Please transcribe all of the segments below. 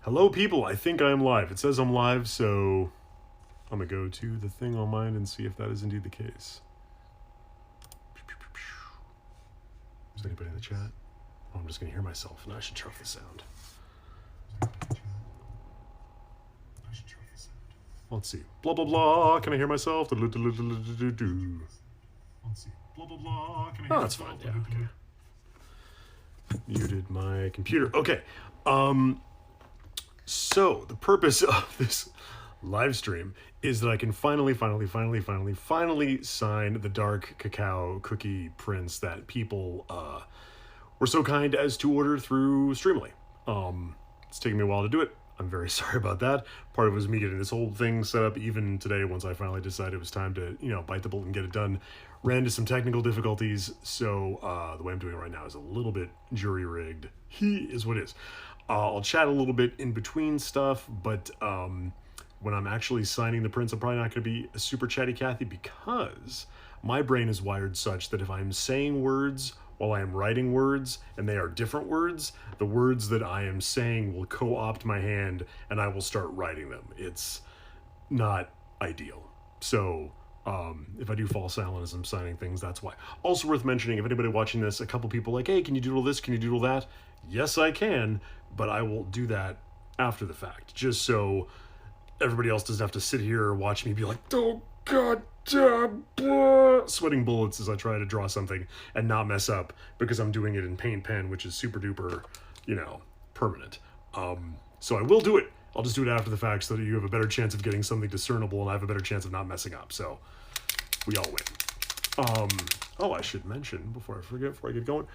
Hello, people. I think I'm live. It says I'm live, so I'm going to go to the thing on mine and see if that is indeed the case. Is anybody in the chat? Oh, I'm just going to hear myself, and I should turn off the sound. Let's see. Blah, blah, blah. Can I hear myself? Let's see. Blah, blah, blah. Can I hear myself? That's fine. Yeah, okay. Muted my computer. Okay. So the purpose of this live stream is that I can finally sign the dark cacao cookie prints that people were so kind as to order through Streamily. It's taken me a while to do it. I'm very sorry about that. Part of it was me getting this whole thing set up. Even today, once I finally decided it was time to, bite the bullet and get it done, ran into some technical difficulties. So the way I'm doing it right now is a little bit jury-rigged. Is what it is. I'll chat a little bit in between stuff, but when I'm actually signing the prints, I'm probably not going to be a super chatty Cathy because my brain is wired such that if I'm saying words while I am writing words and they are different words, the words that I am saying will co-opt my hand and I will start writing them. It's not ideal. So if I do fall silent as I'm signing things, that's why. Also worth mentioning, if anybody watching this, a couple people like, hey, can you doodle this? Can you doodle that? Yes, I can, but I will do that after the fact, just so everybody else doesn't have to sit here or watch me be like, oh, God, sweating bullets as I try to draw something and not mess up because I'm doing it in Paint Pen, which is super duper, permanent. So I will do it. I'll just do it after the fact so that you have a better chance of getting something discernible and I have a better chance of not messing up. So we all win. Oh, I should mention before I forget, before I get going,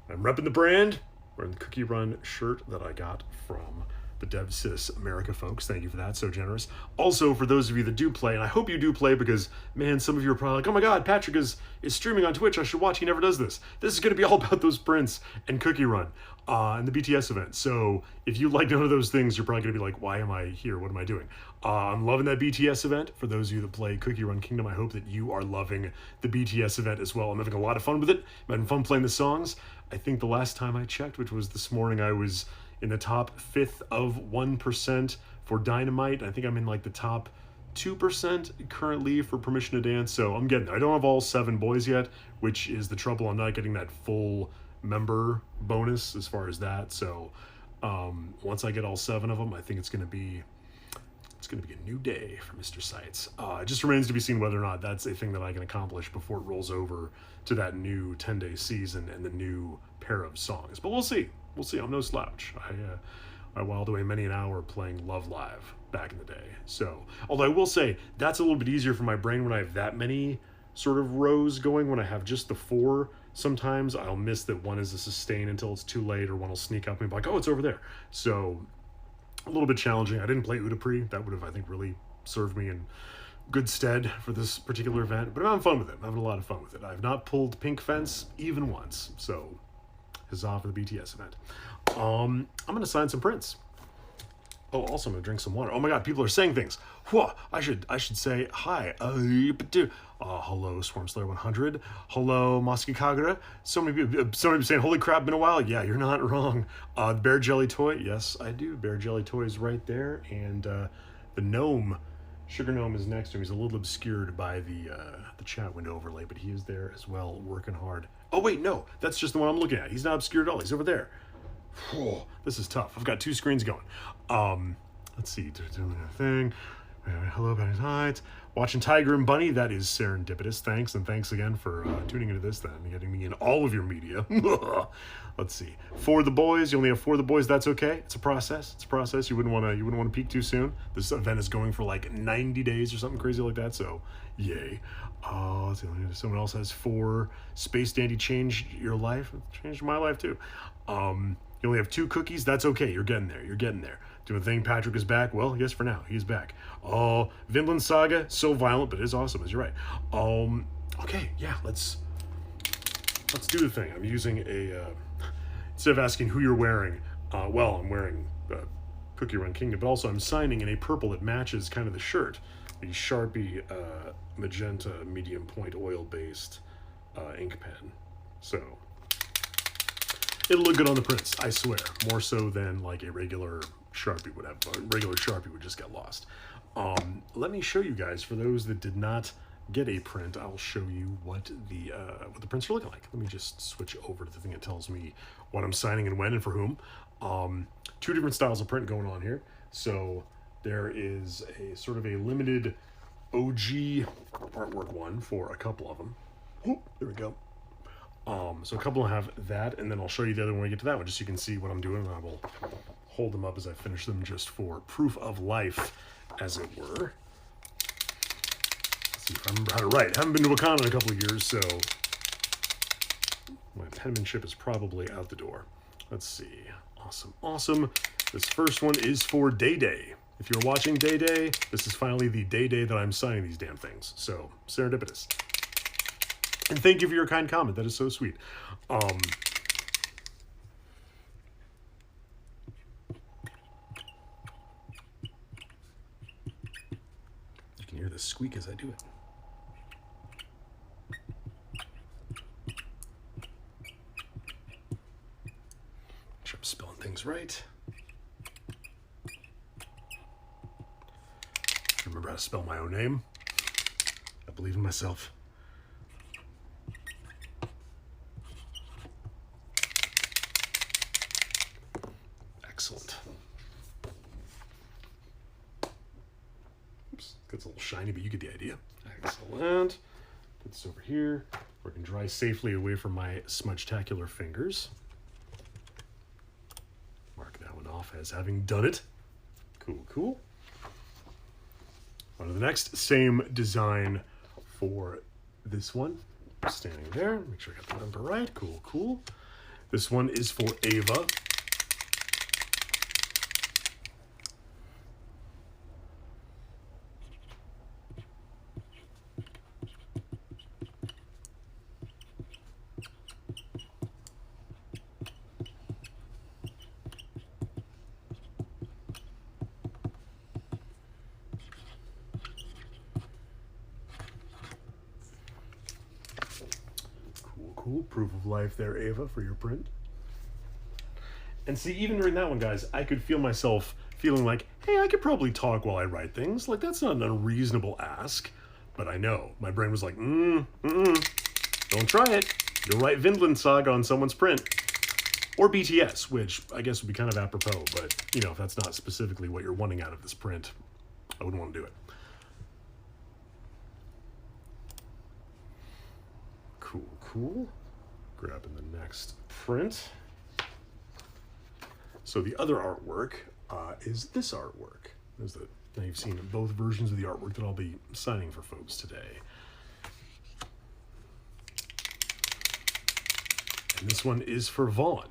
I'm repping the brand. Wearing the Cookie Run shirt that I got from the DevSys America folks. Thank you for that. So generous. Also, for those of you that do play, and I hope you do play because, man, some of you are probably like, oh my God, Patrick is streaming on Twitch. I should watch. He never does this. This is going to be all about those prints and Cookie Run and the BTS event. So if you like none of those things, you're probably going to be like, why am I here? What am I doing? I'm loving that BTS event. For those of you that play Cookie Run Kingdom, I hope that you are loving the BTS event as well. I'm having a lot of fun with it. I'm having fun playing the songs. I think the last time I checked, which was this morning, I was in the top 5th of 1% for Dynamite. I think I'm in like the top 2% currently for Permission to Dance. So I'm getting there. I don't have all 7 boys yet, which is the trouble. I'm not getting that full member bonus as far as that. So once I get all 7 of them, I think it's going to be a new day for Mr. Seitz. It just remains to be seen whether or not that's a thing that I can accomplish before it rolls over to that new 10-day season and the new pair of songs. But we'll see. We'll see. I'm no slouch. I whiled away many an hour playing Love Live back in the day. So, although I will say, that's a little bit easier for my brain when I have that many sort of rows going. When I have just the 4, sometimes I'll miss that one is a sustain until it's too late, or one will sneak up and be like, oh, it's over there. So a little bit challenging. I didn't play Udapri. That would have, I think, really served me in good stead for this particular event. But I'm having fun with it. I'm having a lot of fun with it. I've not pulled Pink Fence even once. So, huzzah for the BTS event. I'm going to sign some prints. Oh, also I'm going to drink some water. Oh my God, people are saying things. Whoa, I should say hi. Hello, Swarmslayer 100. Hello, Mosky Kagura. So many people saying, holy crap, been a while. Yeah, you're not wrong. Bear Jelly Toy. Yes, I do. Bear Jelly Toy is right there. And the gnome, Sugar Gnome, is next to him. He's a little obscured by the chat window overlay, but he is there as well, working hard. Oh, wait, no. That's just the one I'm looking at. He's not obscured at all. He's over there. Whew, this is tough. I've got 2 screens going. Let's see. Doing a thing. Hello, Benny Heights. Watching Tiger and Bunny. That is serendipitous. Thanks, and thanks again for tuning into this then and getting me in all of your media. Let's see. For the boys, you only have 4 of the boys. That's okay. It's a process. It's a process. You wouldn't want to peak too soon. This event is going for like 90 days or something crazy like that. So, yay. Let's see. Someone else has 4. Space Dandy changed your life. It changed my life too. You only have 2 cookies. That's okay. You're getting there. You're getting there. Doing the thing. Patrick is back. Well, yes, for now. He's back. Vinland Saga. So violent, but it is awesome, as you're right. Okay, yeah, let's do the thing. I'm using a, instead of asking who you're wearing, well, I'm wearing Cookie Run Kingdom, but also I'm signing in a purple that matches kind of the shirt. The Sharpie magenta medium point oil-based ink pen. So it'll look good on the prints, I swear. More so than like a regular Sharpie would have, a regular Sharpie would just get lost. Let me show you guys, for those that did not get a print, I'll show you what the prints are looking like. Let me just switch over to the thing that tells me what I'm signing and when and for whom. Two different styles of print going on here. So there is a sort of a limited OG artwork one for a couple of them. Oh, there we go. So a couple have that, and then I'll show you the other one when we get to that one, just so you can see what I'm doing, and I will hold them up as I finish them just for proof of life, as it were. Let's see if I remember how to write. I haven't been to Wakanda in a couple of years, so my penmanship is probably out the door. Let's see. Awesome, awesome. This first one is for Day Day. If you're watching Day Day, this is finally the Day that I'm signing these damn things. So, serendipitous. And thank you for your kind comment. That is so sweet. You can hear the squeak as I do it. Make sure I'm spelling things right. Remember how to spell my own name. I believe in myself. Excellent. Oops, gets a little shiny, but you get the idea. Excellent. Put this over here where it can dry safely away from my smudge-tacular fingers. Mark that one off as having done it. Cool, cool. On to the next. Same design for this one. Standing there. Make sure I got the number right. Cool, cool. This one is for Ava. Cool. Proof of life there, Ava, for your print. And see, even during that one, guys, I could feel myself feeling like, hey, I could probably talk while I write things. Like, that's not an unreasonable ask. But I know. My brain was like, don't try it. You'll write Vinland Saga on someone's print. Or BTS, which I guess would be kind of apropos. But, you know, if that's not specifically what you're wanting out of this print, I wouldn't want to do it. Cool. Grabbing the next print. So the other artwork is this artwork. Now you've seen both versions of the artwork that I'll be signing for folks today. And this one is for Vaughn.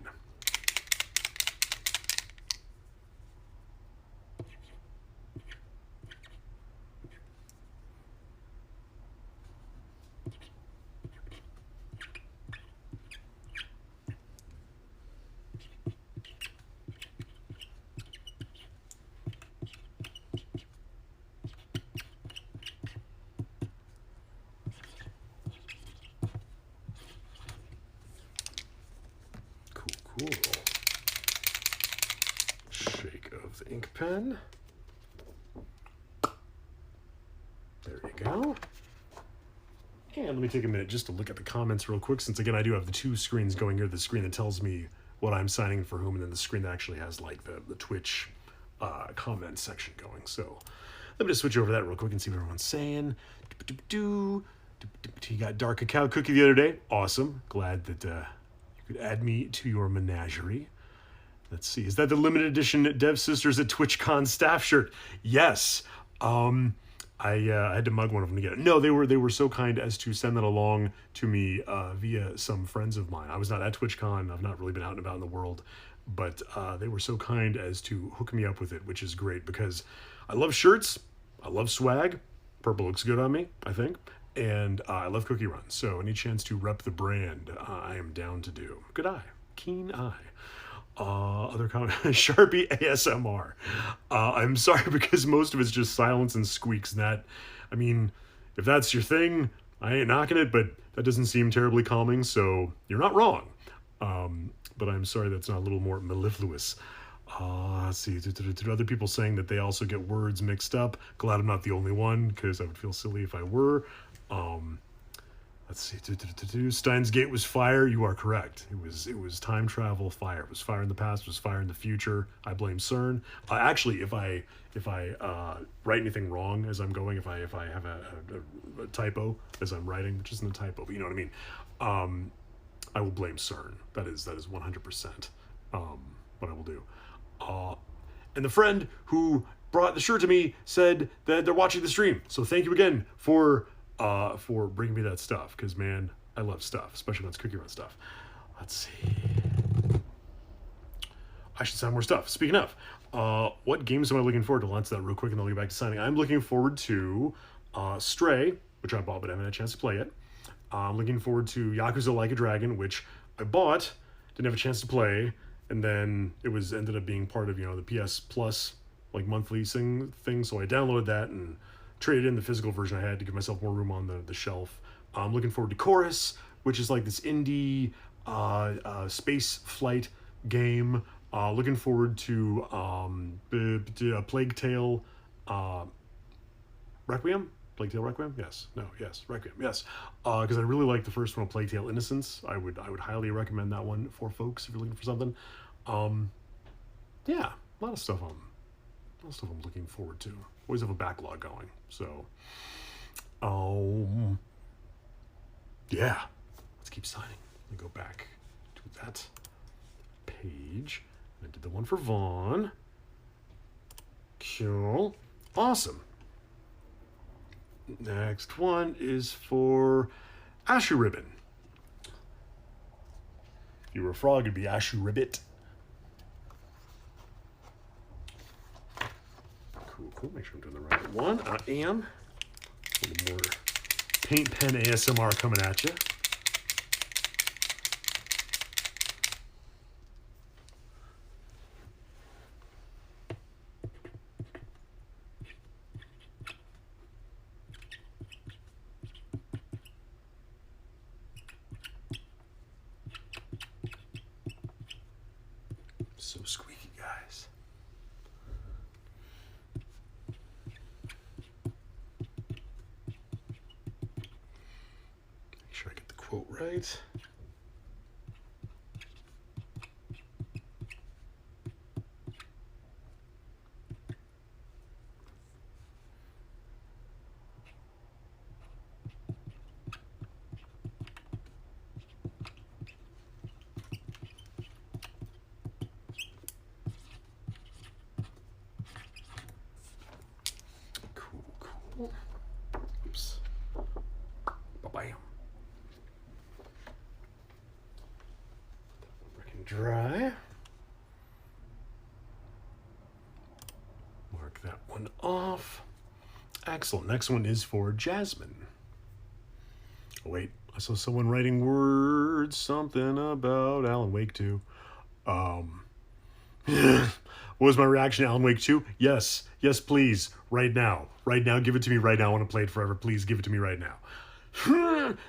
Cool. Shake of the ink pen. There you go. And let me take a minute just to look at the comments real quick, since again I do have the two screens going here. The screen that tells me what I'm signing for whom, and then the screen that actually has like the Twitch comment section going. So let me just switch over that real quick and see what everyone's saying. You got dark cacao cookie the other day. Awesome. Glad that you could add me to your menagerie. Let's see. Is that the limited edition Dev Sisters at TwitchCon staff shirt? Yes. I had to mug one of them to get it. No, they were so kind as to send that along to me via some friends of mine. I was not at TwitchCon. I've not really been out and about in the world, but they were so kind as to hook me up with it, which is great because I love shirts. I love swag. Purple looks good on me, I think. And I love cookie runs. So any chance to rep the brand, I am down to do. Good eye. Keen eye. Other comment, Sharpie ASMR. I'm sorry because most of it's just silence and squeaks. And that, I mean, if that's your thing, I ain't knocking it, but that doesn't seem terribly calming, so you're not wrong. But I'm sorry that's not a little more mellifluous. Let's see. Other people saying that they also get words mixed up. Glad I'm not the only one, because I would feel silly if I were. Let's see. Steins Gate was fire. You are correct. It was time travel fire. It was fire in the past. It was fire in the future. I blame CERN. Actually, if I write anything wrong as I'm going, if I have a typo as I'm writing, which isn't a typo, but you know what I mean, I will blame CERN. That is 100% what I will do. And the friend who brought the shirt to me said that they're watching the stream. So thank you again for bringing me that stuff, because man, I love stuff, especially when it's Cookie Run stuff. Let's see. I should sign more stuff. Speaking of, what games am I looking forward to? Let's that real quick, and then I'll get back to signing. I'm looking forward to Stray, which I bought but I haven't had a chance to play it. I'm looking forward to Yakuza Like a Dragon, which I bought, didn't have a chance to play, and then it ended up being part of the PS Plus like monthly thing. So I downloaded that and traded in the physical version I had to give myself more room on the shelf. I'm looking forward to Chorus, which is like this indie space flight game. Looking forward to Plague Tale Requiem? Plague Tale Requiem? Yes. No. Yes. Requiem. Yes. Because I really like the first one, Plague Tale Innocence. I would highly recommend that one for folks if you're looking for something. Yeah, a lot of stuff I'm looking forward to. Always have a backlog going. So, yeah. Let's keep signing. Let me go back to that page. I did the one for Vaughn. Cool. Awesome. Next one is for Ashu Ribbon. If you were a frog, it'd be Ashu Ribbit. Cool. Make sure I'm doing the right one. I am. A little more paint pen ASMR coming at you. So squeaky, guys. Make sure I get the quote right. Oops. Bye-bye. Working dry. Mark that one off. Excellent. Next one is for Jasmine. Oh, wait. I saw someone writing words, something about Alan Wake 2. What was my reaction to Alan Wake 2? Yes, please, right now. Right now, give it to me right now. I want to play it forever. Please give it to me right now.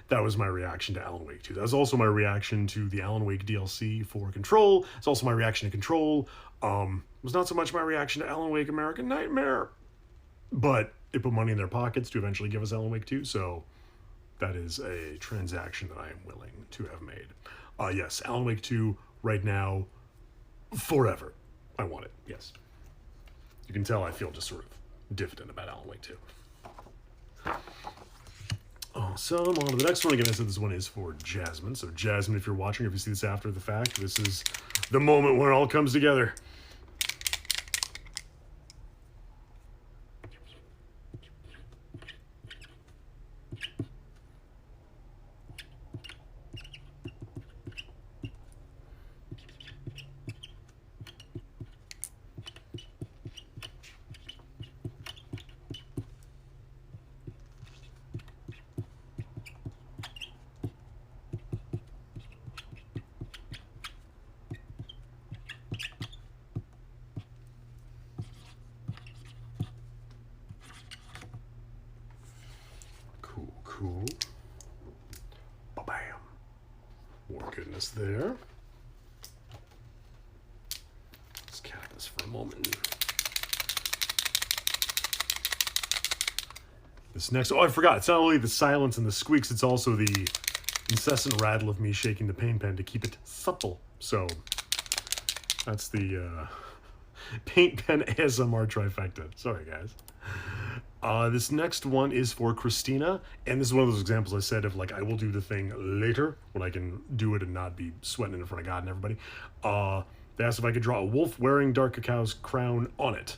That was my reaction to Alan Wake 2. That was also my reaction to the Alan Wake DLC for Control. It's also my reaction to Control. It was not so much my reaction to Alan Wake American Nightmare, but it put money in their pockets to eventually give us Alan Wake 2, so that is a transaction that I am willing to have made. Yes, Alan Wake 2 right now, forever. I want it, yes. You can tell I feel just sort of diffident about Alan Wake 2. Awesome. On to the next one. Again, I said this one is for Jasmine. So Jasmine, if you're watching, if you see this after the fact, this is the moment when it all comes together. Cool. Ba-bam. More goodness there. Let's cap this for a moment. This next, oh, I forgot. It's not only the silence and the squeaks, it's also the incessant rattle of me shaking the paint pen to keep it supple. So that's the paint pen ASMR trifecta. Sorry, guys. This next one is for Christina, and this is one of those examples I said of like I will do the thing later when I can do it and not be sweating in front of God and everybody. They asked if I could draw a wolf wearing Dark Cacao's crown on it.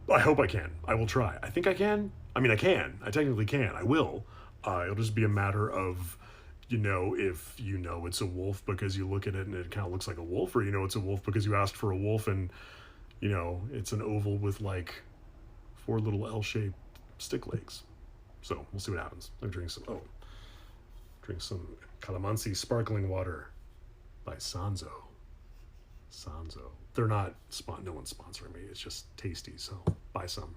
I hope I can. I will try. I think I can. I mean, I can. I technically can. I will. It'll just be a matter of, you know, if you know it's a wolf because you look at it and it kind of looks like a wolf, or you know it's a wolf because you asked for a wolf and, you know, it's an oval with like 4 little L-shaped stick legs. So we'll see what happens. I'm drinking some calamansi sparkling water by Sanzo. They're not, no one's sponsoring me. It's just tasty, so buy some.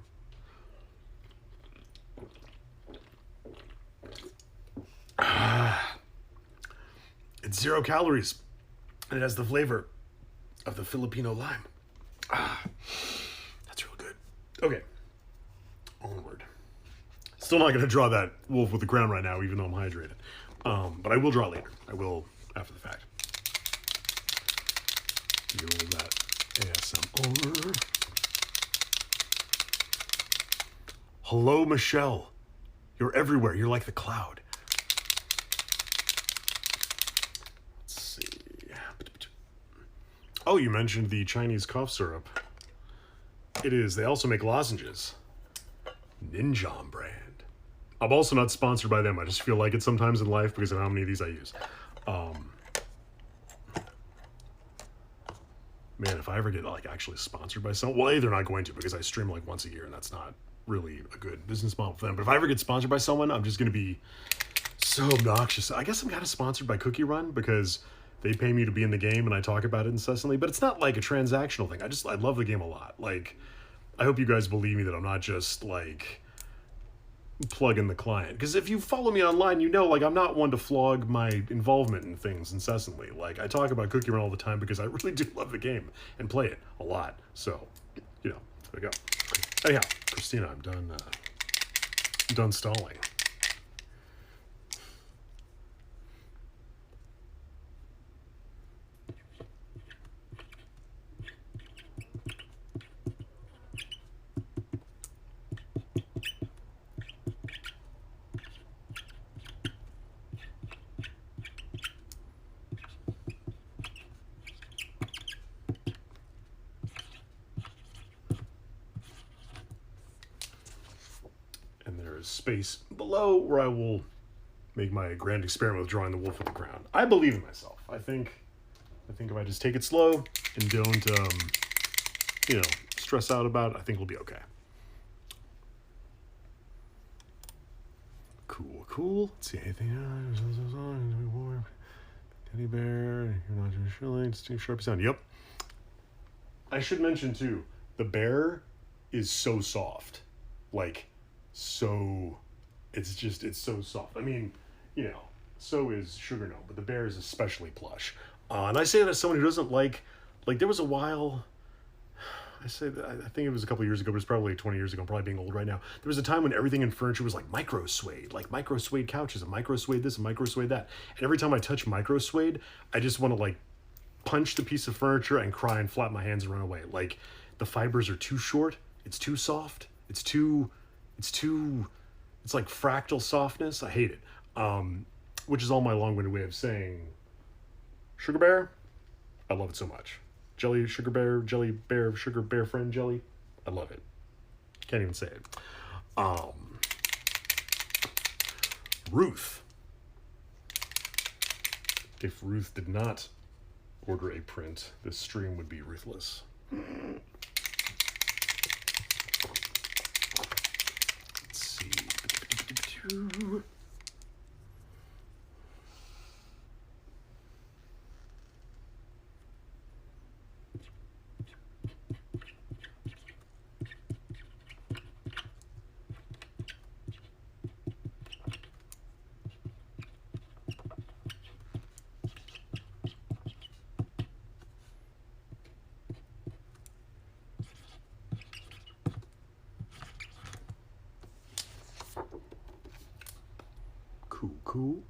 It's 0 calories, and it has the flavor of the Filipino lime. That's real good. Okay, onward. Still not going to draw that wolf with the crown right now, even though I'm hydrated. But I will draw later. I will after the fact. Feel that ASMR. Hello, Michelle. You're everywhere. You're like the cloud. Let's see. Oh, you mentioned the Chinese cough syrup. It is. They also make lozenges. Ninjom brand. I'm also not sponsored by them. I just feel like it sometimes in life because of how many of these I use. Man, if I ever get like actually sponsored by someone, well, A, they're not going to because I stream like once a year and that's not really a good business model for them. But if I ever get sponsored by someone, I'm just going to be so obnoxious. I guess I'm kind of sponsored by Cookie Run because they pay me to be in the game and I talk about it incessantly, but it's not like a transactional thing. I love the game a lot. Like, I hope you guys believe me that I'm not just like plugging the client. Because if you follow me online, you know, like, I'm not one to flog my involvement in things incessantly. Like, I talk about Cookie Run all the time because I really do love the game and play it a lot. So, you know, there we go. Anyhow, Christina, I'm done stalling. Space below where I will make my grand experiment with drawing the wolf with the crown. I believe in myself. I think if I just take it slow and don't, you know, stress out about it, I think we'll be okay. Cool. Let's see, anything else? Teddy bear, you're not just shilling, it's too sharp sound. Yep. I should mention too, the bear is so soft. Like, so it's so soft. I mean, you know, so is Sugar Gnome, but the bear is especially plush. And I say that as someone who doesn't like there was a while, I think it was a couple of years ago, but it's probably 20 years ago, I'm probably being old right now. There was a time when everything in furniture was like micro suede couches, and micro suede this and micro suede that. And every time I touch micro suede, I just want to like punch the piece of furniture and cry and flap my hands and run away. Like, the fibers are too short, it's too soft, it's like fractal softness. I hate it. Which is all my long-winded way of saying Sugar Bear, I love it so much. Jelly bear, sugar bear friend jelly, I love it. Can't even say it. Ruth. If Ruth did not order a print, this stream would be ruthless. Cool.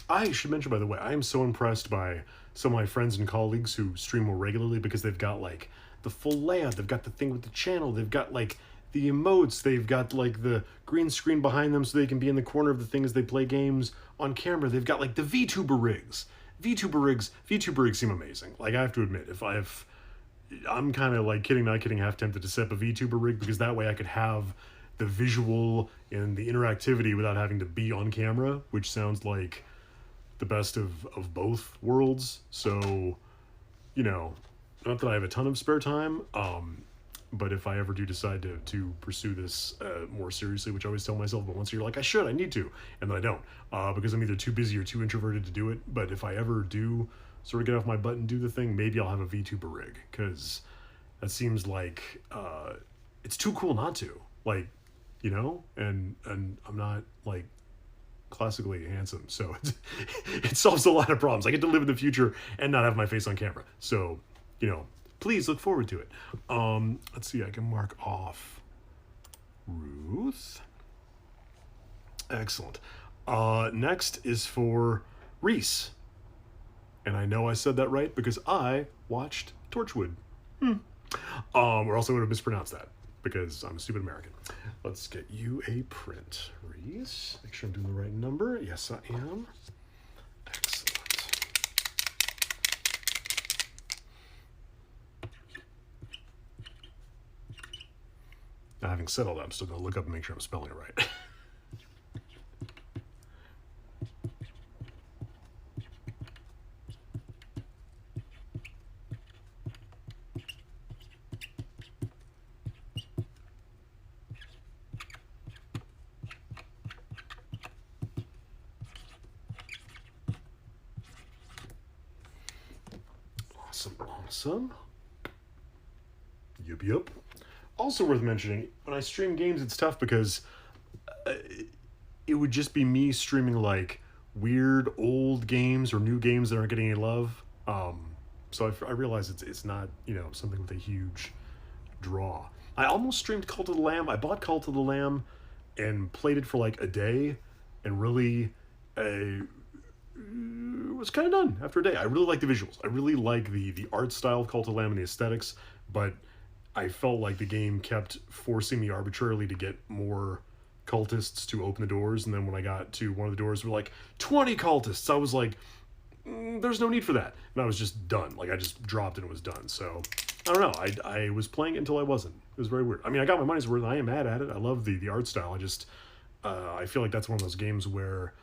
I should mention, by the way, I am so impressed by some of my friends and colleagues who stream more regularly because they've got like the full layout, they've got the thing with the channel, they've got like the emotes, they've got like the green screen behind them so they can be in the corner of the thing as they play games on camera. They've got like the VTuber rigs. VTuber rigs seem amazing. Like, I have to admit, I'm kind of like kidding, not kidding, half tempted to set up a VTuber rig because that way I could have the visual and the interactivity without having to be on camera, which sounds like the best of both worlds. So, you know, not that I have a ton of spare time, but if I ever do decide to pursue this more seriously, which I always tell myself, but once a year, like, I need to, and then I don't, because I'm either too busy or too introverted to do it. But if I ever do sort of get off my butt and do the thing, maybe I'll have a VTuber rig, because that seems like it's too cool not to, like, you know, and I'm not like classically handsome, so it solves a lot of problems. I get to live in the future and not have my face on camera, so, you know, please look forward to it. Let's see, I can mark off Ruth. Excellent. Next is for Reese, and I know I said that right because I watched Torchwood. Or else I would have mispronounced that because I'm a stupid American. Let's get you a print, Reese. Make sure I'm doing the right number. Yes, I am. Excellent. Now, having said all that, I'm still going to look up and make sure I'm spelling it right. Awesome. Yup. Also worth mentioning, when I stream games, it's tough because it would just be me streaming like weird old games or new games that aren't getting any love. So I realize it's not, you know, something with a huge draw. I almost streamed Cult of the Lamb. I bought Cult of the Lamb and played it for like a day and really was kind of done after a day. I really like the visuals. I really like the art style of Cult of the Lamb and the aesthetics, but I felt like the game kept forcing me arbitrarily to get more cultists to open the doors, and then when I got to one of the doors, there were like 20 cultists. I was like, there's no need for that. And I was just done. Like, I just dropped and it was done. So, I don't know. I was playing it until I wasn't. It was very weird. I mean, I got my money's worth. I am mad at it. I love the art style. I just, I feel like that's one of those games where,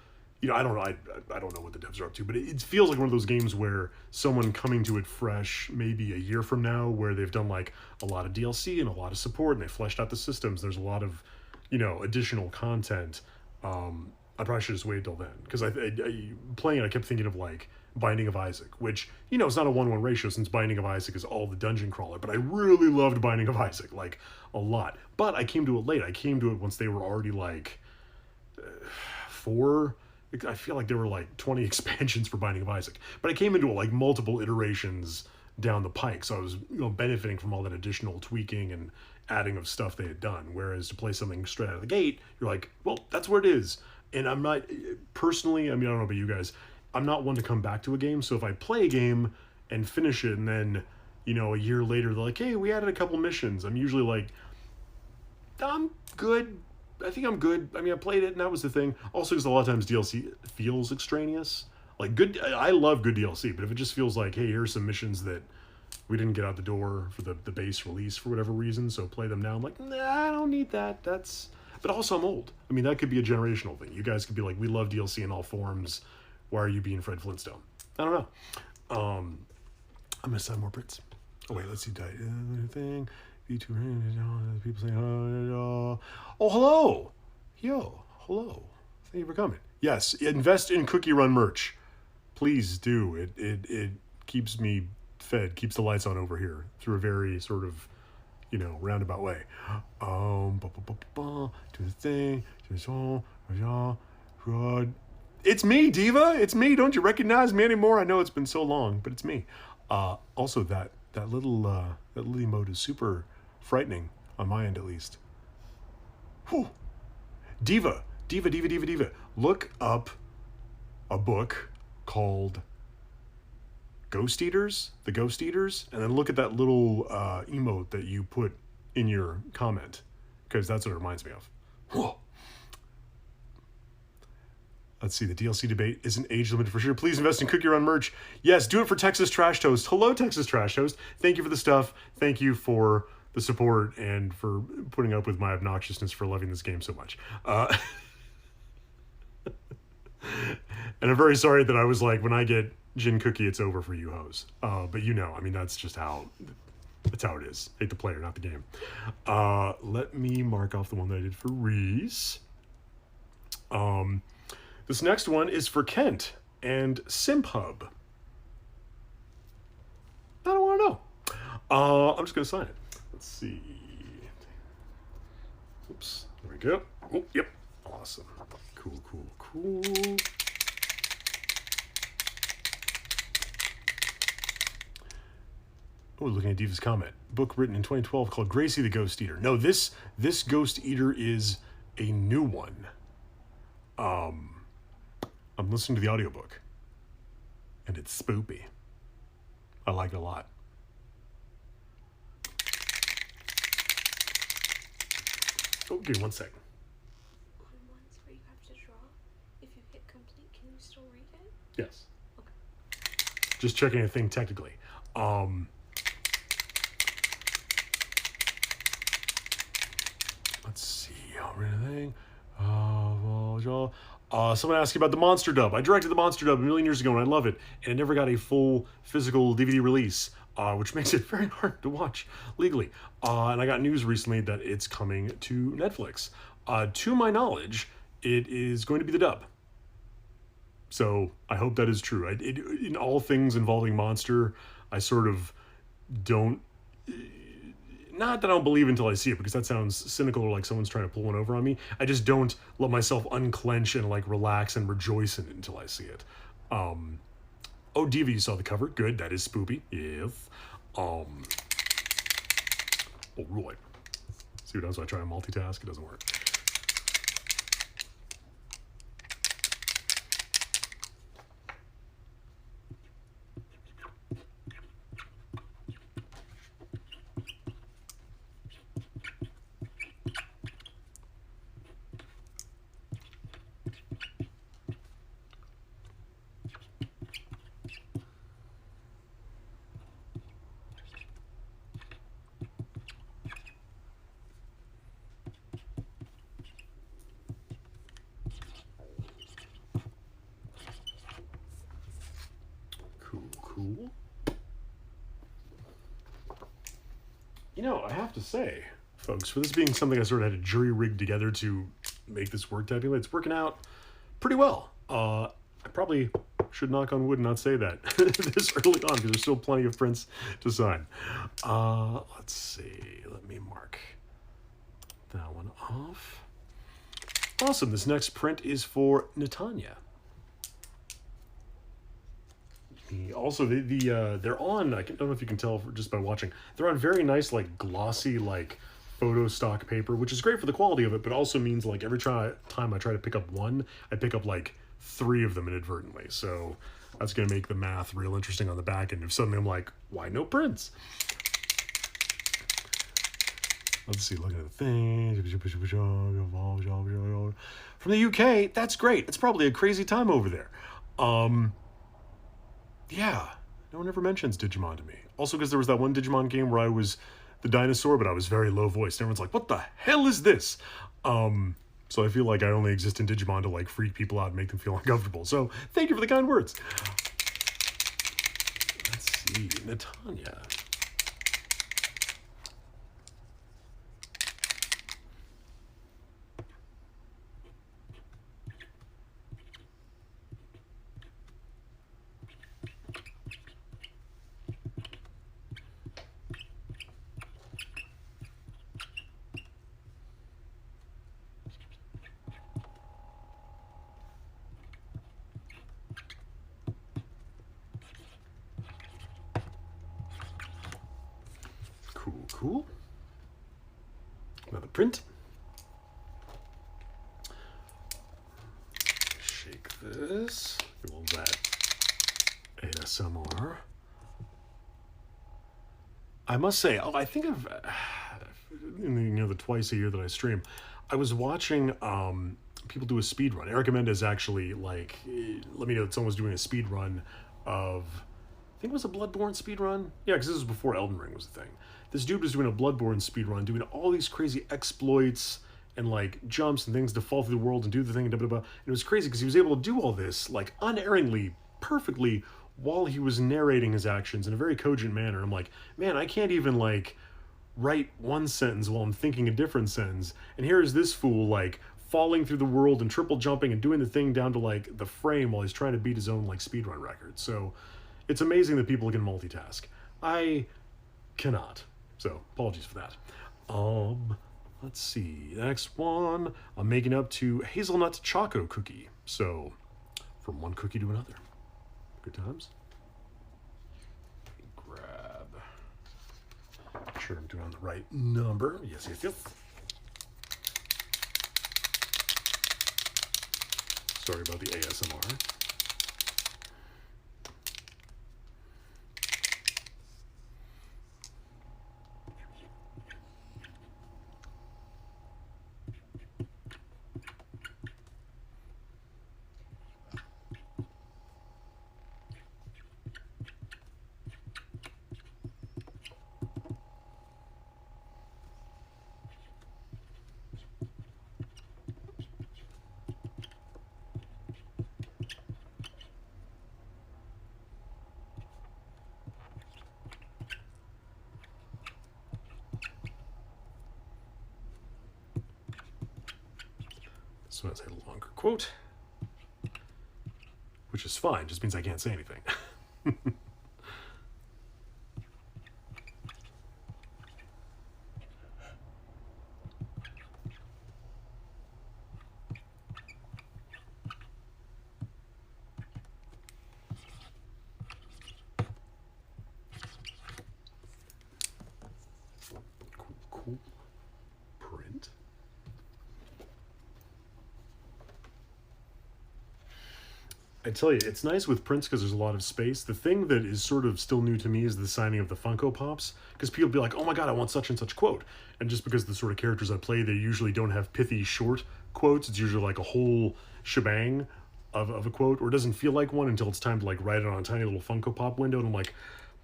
you know, I don't know. I don't know what the devs are up to, but it feels like one of those games where someone coming to it fresh, maybe a year from now, where they've done like a lot of DLC and a lot of support, and they fleshed out the systems. There's a lot of, you know, additional content. I probably should just wait till then, because I playing it, I kept thinking of like Binding of Isaac, which, you know, it's not a 1-1 ratio since Binding of Isaac is all the dungeon crawler, but I really loved Binding of Isaac, like, a lot. But I came to it late. I came to it once they were already like 4. I feel like there were like 20 expansions for Binding of Isaac, but I came into it like multiple iterations down the pike, so I was, you know, benefiting from all that additional tweaking and adding of stuff they had done. Whereas to play something straight out of the gate, you're like, well, that's where it is. And I'm not, personally, I mean, I don't know about you guys, I'm not one to come back to a game. So if I play a game and finish it, and then, you know, a year later, they're like, hey, we added a couple missions, I'm usually like, I'm good. I think I'm good. I mean, I played it, and that was the thing. Also, because a lot of times DLC feels extraneous. Like, good, I love good DLC, but if it just feels like, hey, here's some missions that we didn't get out the door for the base release for whatever reason, so play them now, I'm like, nah, I don't need that. That's... But also, I'm old. I mean, that could be a generational thing. You guys could be like, we love DLC in all forms. Why are you being Fred Flintstone? I don't know. I'm going to sign more Brits. Oh, wait, let's see. Thing. V2, people saying, oh, hello. Yo, hello. Thank you for coming. Yes, invest in Cookie Run merch. Please do. It keeps me fed, keeps the lights on over here through a very sort of, you know, roundabout way. Do the thing. It's me, Diva. It's me. Don't you recognize me anymore? I know it's been so long, but it's me. Also, that little emote is super frightening. On my end, at least. Whew. Diva. Look up a book called Ghost Eaters, The Ghost Eaters, and then look at that little emote that you put in your comment, because that's what it reminds me of. Whoa. Let's see, the DLC debate isn't age limited for sure. Please invest in Cook Your Own merch. Yes, do it for Texas Trash Toast. Hello, Texas Trash Toast. Thank you for the stuff. Thank you for the support and for putting up with my obnoxiousness for loving this game so much. And I'm very sorry that I was like, when I get Gin Cookie, it's over for you hoes. But you know, I mean, that's just how it is. Hate the player, not the game. Let me mark off the one that I did for Reese. This next one is for Kent and Simp Hub. I don't want to know. I'm just going to sign it. Let's see. Oops. There we go. Oh, yep. Awesome. Cool. Oh, looking at Diva's comment. Book written in 2012 called Gracie the Ghost Eater. No, this Ghost Eater is a new one. I'm listening to the audiobook, and it's spoopy. I like it a lot. Oh, give me 1 second. On ones where you have to draw, if you hit complete, can you still read it? Yes. Okay. Just checking a thing technically. Let's see. Anything? Someone asked about the Monster Dub. I directed the Monster Dub a million years ago, and I love it. And it never got a full physical DVD release, which makes it very hard to watch legally. And I got news recently that it's coming to Netflix. To my knowledge, it is going to be the dub. So I hope that is true. In all things involving Monster, I sort of don't... Not that I don't believe until I see it, because that sounds cynical or like someone's trying to pull one over on me. I just don't let myself unclench and like relax and rejoice in it until I see it. Oh, Diva, you saw the cover. Good, that is spoopy. Yes. Oh, right. See what else? I try to multitask. It doesn't work. Cool. You know, I have to say, folks, for this being something I sort of had a jury rigged together to make this work technically, it's working out pretty well. I probably should knock on wood and not say that this early on, because there's still plenty of prints to sign. Let's see. Let me mark that one off. Awesome. This next print is for Netanya. Also, they're on, I don't know if you can tell just by watching, they're on very nice, like, glossy, like, photo stock paper, which is great for the quality of it, but also means, like, every time I try to pick up one, I pick up, like, 3 of them inadvertently. So that's going to make the math real interesting on the back end. If suddenly I'm like, why no prints? Let's see, looking at the thing. From the UK, that's great. It's probably a crazy time over there. Yeah, no one ever mentions Digimon to me. Also, because there was that one Digimon game where I was the dinosaur, but I was very low voiced. Everyone's like, what the hell is this? So I feel like I only exist in Digimon to like freak people out and make them feel uncomfortable. So thank you for the kind words. Let's see, Netanya. Cool. print. Shake this. Give all that ASMR. I must say, I think I've, the twice a year that I stream, I was watching people do a speed run. Erica Mendez actually, like, let me know that someone was doing a speed run of, I think it was a Bloodborne speed run. Yeah, because this was before Elden Ring was a thing. This dude was doing a Bloodborne speed run, doing all these crazy exploits and like jumps and things to fall through the world and do the thing and blah, blah, blah. And it was crazy because he was able to do all this like unerringly, perfectly, while he was narrating his actions in a very cogent manner. I'm like, man, I can't even like write one sentence while I'm thinking a different sentence. And here is this fool like falling through the world and triple jumping and doing the thing down to like the frame while he's trying to beat his own like speedrun record. So it's amazing that people can multitask. I cannot. So apologies for that. Let's see. Next one, I'm making up to hazelnut choco cookie. So from one cookie to another. Good times. Grab. Make sure I'm doing the right number. Yes, yes, yes. Sorry about the ASMR. So that's a longer quote, which is fine, just means I can't say anything. Cool print. I tell you, it's nice with prints because there's a lot of space. The thing that is sort of still new to me is the signing of the Funko Pops, because people be like, oh my god, I want such and such quote. And just because the sort of characters I play, they usually don't have pithy short quotes. It's usually like a whole shebang of a quote, or it doesn't feel like one until it's time to like write it on a tiny little Funko Pop window. And I'm like,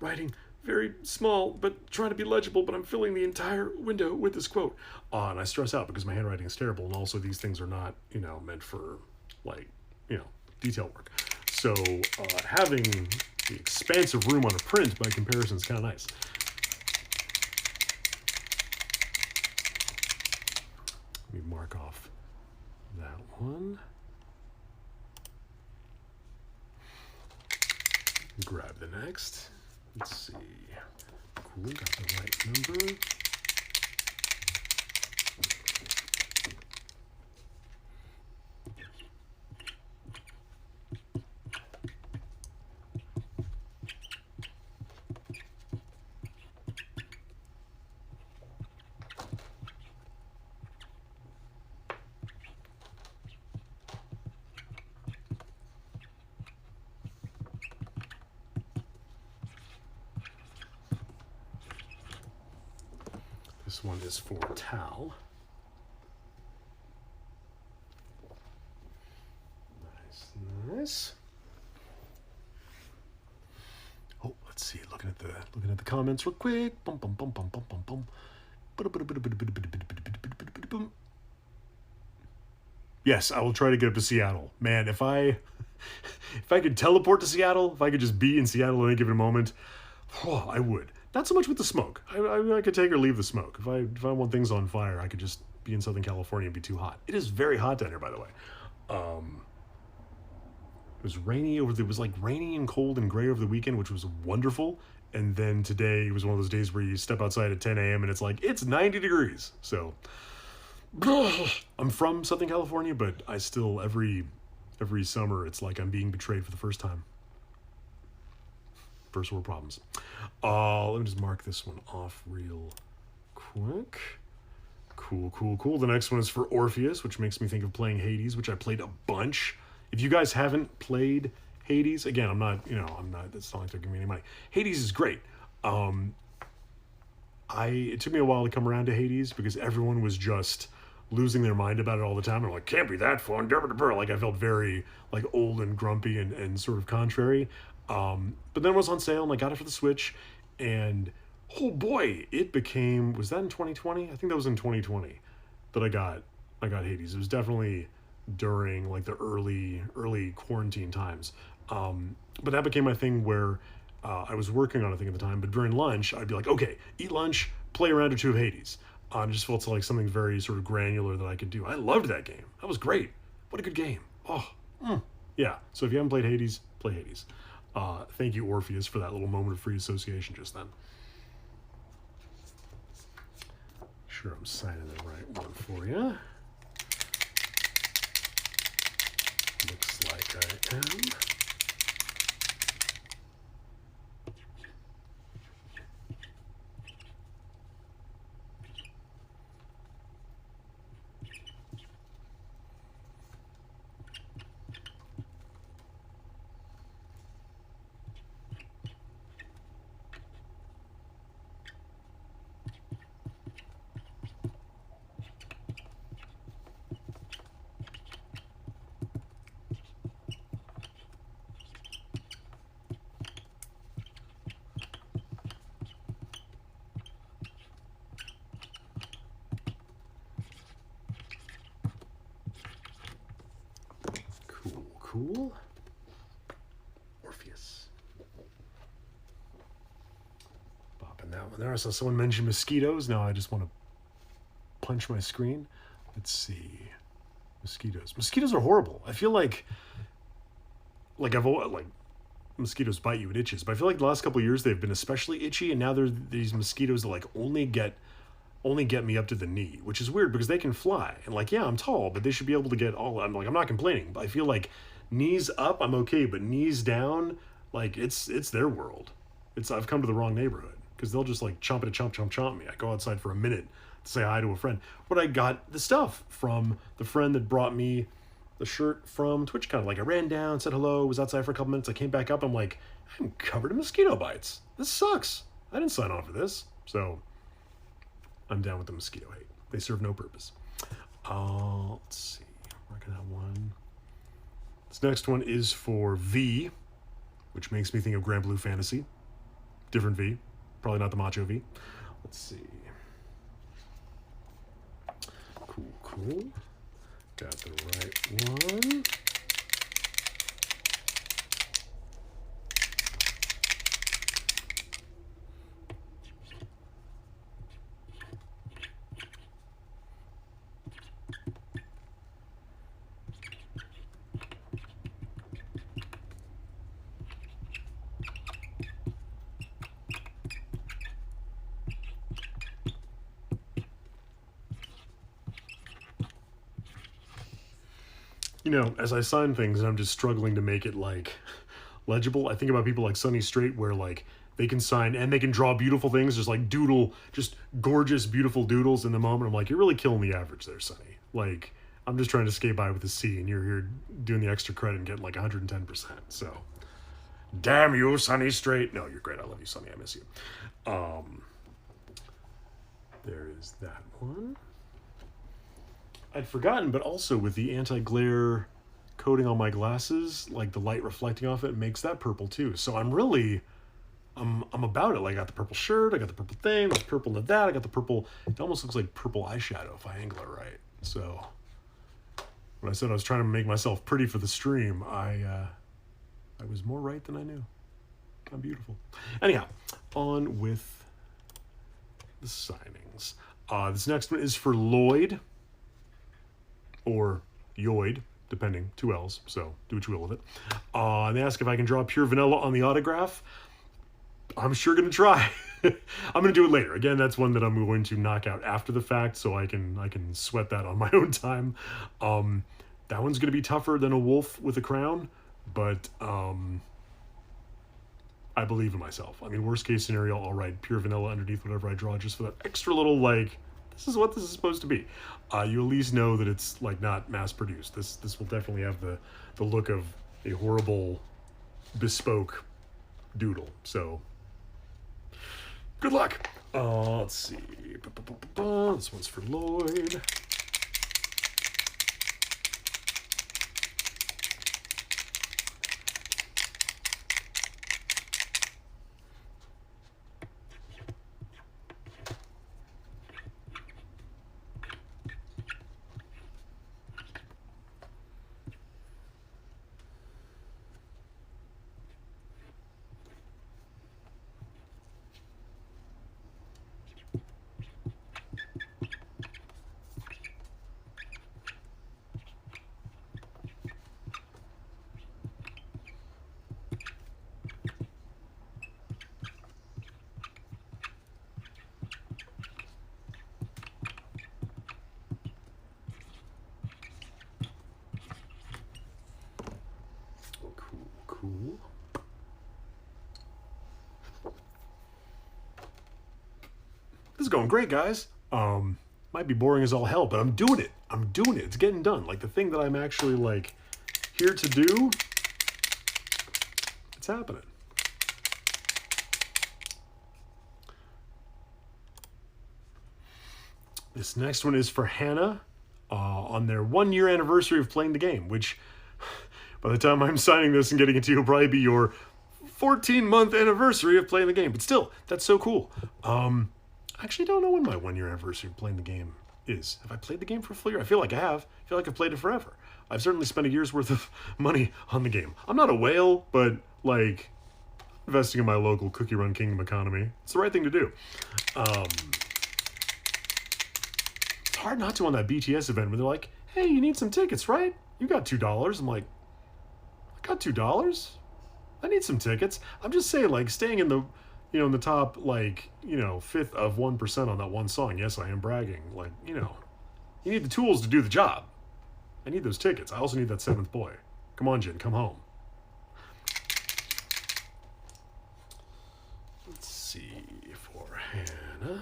writing very small, but trying to be legible, but I'm filling the entire window with this quote. And I stress out because my handwriting is terrible, and also these things are not, meant for, like, detail work. So having the expansive room on a print by comparison is kind of nice. Let me mark off that one. Grab the next. Let's see. Cool, got the right number. This one is for Tal. Nice, nice. Oh, let's see. Looking at the comments real quick. Bum bum bum bum bum bum bum. Yes, I will try to get up to Seattle. Man, if I could teleport to Seattle, if I could just be in Seattle at any given moment, I would. Not so much with the smoke. I could take or leave the smoke. If I want things on fire, I could just be in Southern California and be too hot. It is very hot down here, by the way. It was rainy it was like rainy and cold and gray over the weekend, which was wonderful. And then today it was one of those days where you step outside at 10 a.m. and it's like, it's 90 degrees. So I'm from Southern California, but I still, every summer, it's like I'm being betrayed for the first time. First world problems. Let me just mark this one off real quick. Cool, cool, cool. The next one is for Orpheus, which makes me think of playing Hades, which I played a bunch. If you guys haven't played Hades, again, I'm not, it's not like they're giving me any money. Hades is great. It took me a while to come around to Hades because everyone was just losing their mind about it all the time. I'm like, can't be that fun. Like I felt very like old and grumpy and sort of contrary. But then it was on sale and I got it for the Switch, and oh boy, it became, was that in 2020? I think that was in 2020 that I got Hades. It was definitely during like the early quarantine times. But that became my thing where I was working on a thing at the time, but during lunch, I'd be like, okay, eat lunch, play a round or two of Hades. It just felt like something very sort of granular that I could do. I loved that game. That was great. What a good game. Oh, yeah. So if you haven't played Hades, play Hades. Thank you, Orpheus, for that little moment of free association just then. Sure, I'm signing the right one for you. Looks like I am. Cool. Orpheus. Popping that one there. I saw someone mention mosquitoes. Now I just want to punch my screen. Let's see. Mosquitoes. Mosquitoes are horrible. I feel like mosquitoes bite you, it itches. But I feel like the last couple of years they've been especially itchy, and now there's these mosquitoes that like only get me up to the knee, which is weird because they can fly. And like, yeah, I'm tall, but they should be able to get I'm not complaining, but I feel like knees up, I'm okay, but knees down, like it's their world. I've come to the wrong neighborhood because they'll just like chomp me. I go outside for a minute to say hi to a friend. But I got the stuff from the friend that brought me the shirt from TwitchCon. Like I ran down, said hello, was outside for a couple minutes. I came back up. I'm like, I'm covered in mosquito bites. This sucks. I didn't sign on for this. So I'm down with the mosquito hate. They serve no purpose. Let's see. Working on one. This next one is for V, which makes me think of Grand Blue Fantasy. Different V. Probably not the Macho V. Let's see. Cool. Got the right one. As I sign things and I'm just struggling to make it like legible, I think about people like Sunny Straight where like they can sign and they can draw beautiful things, just like doodle, just gorgeous, beautiful doodles in the moment. I'm like, you're really killing the average there, Sunny. Like, I'm just trying to skate by with a C and you're here doing the extra credit and getting like 110%. So, damn you, Sunny Straight. No, you're great. I love you, Sunny. I miss you. There is that one. I'd forgotten, but also with the anti-glare coating on my glasses, like the light reflecting off it makes that purple too. So I'm about it. Like I got the purple shirt, I got the purple thing, there's purple into that, I got the purple, it almost looks like purple eyeshadow if I angle it right. So when I said I was trying to make myself pretty for the stream, I was more right than I knew. I'm beautiful. Anyhow, on with the signings. This next one is for Lloyd. Or Yoid, depending, 2 L's, so do what you will with it. And they ask if I can draw pure vanilla on the autograph. I'm sure going to try. I'm going to do it later. Again, that's one that I'm going to knock out after the fact, so I can sweat that on my own time. That one's going to be tougher than a wolf with a crown, but I believe in myself. I mean, worst case scenario, I'll write pure vanilla underneath whatever I draw just for that extra little, like, This is what this is supposed to be. You at least know that it's like not mass produced. This will definitely have the look of a horrible bespoke doodle. So good luck. Let's see. This one's for Lloyd. Cool. This is going great, guys. Might be boring as all hell, but I'm doing it. It's getting done. Like the thing that I'm actually like here to do, it's happening. This next one is for Hannah on their 1 year anniversary of playing the game, which by the time I'm signing this and getting it to you, will probably be your 14-month anniversary of playing the game. But still, that's so cool. I actually don't know when my 1 year anniversary of playing the game is. Have I played the game for a full year? I feel like I have. I feel like I've played it forever. I've certainly spent a year's worth of money on the game. I'm not a whale, but like investing in my local Cookie Run Kingdom economy, it's the right thing to do. It's hard not to on that BTS event where they're like, hey, you need some tickets, right? You got $2. I'm like, I got $2? I need some tickets. I'm just saying, like, staying in the, in the top, like, 5th of 1% on that one song. Yes, I am bragging. Like, you need the tools to do the job. I need those tickets. I also need that 7th boy. Come on, Jin, come home. Let's see for Hannah.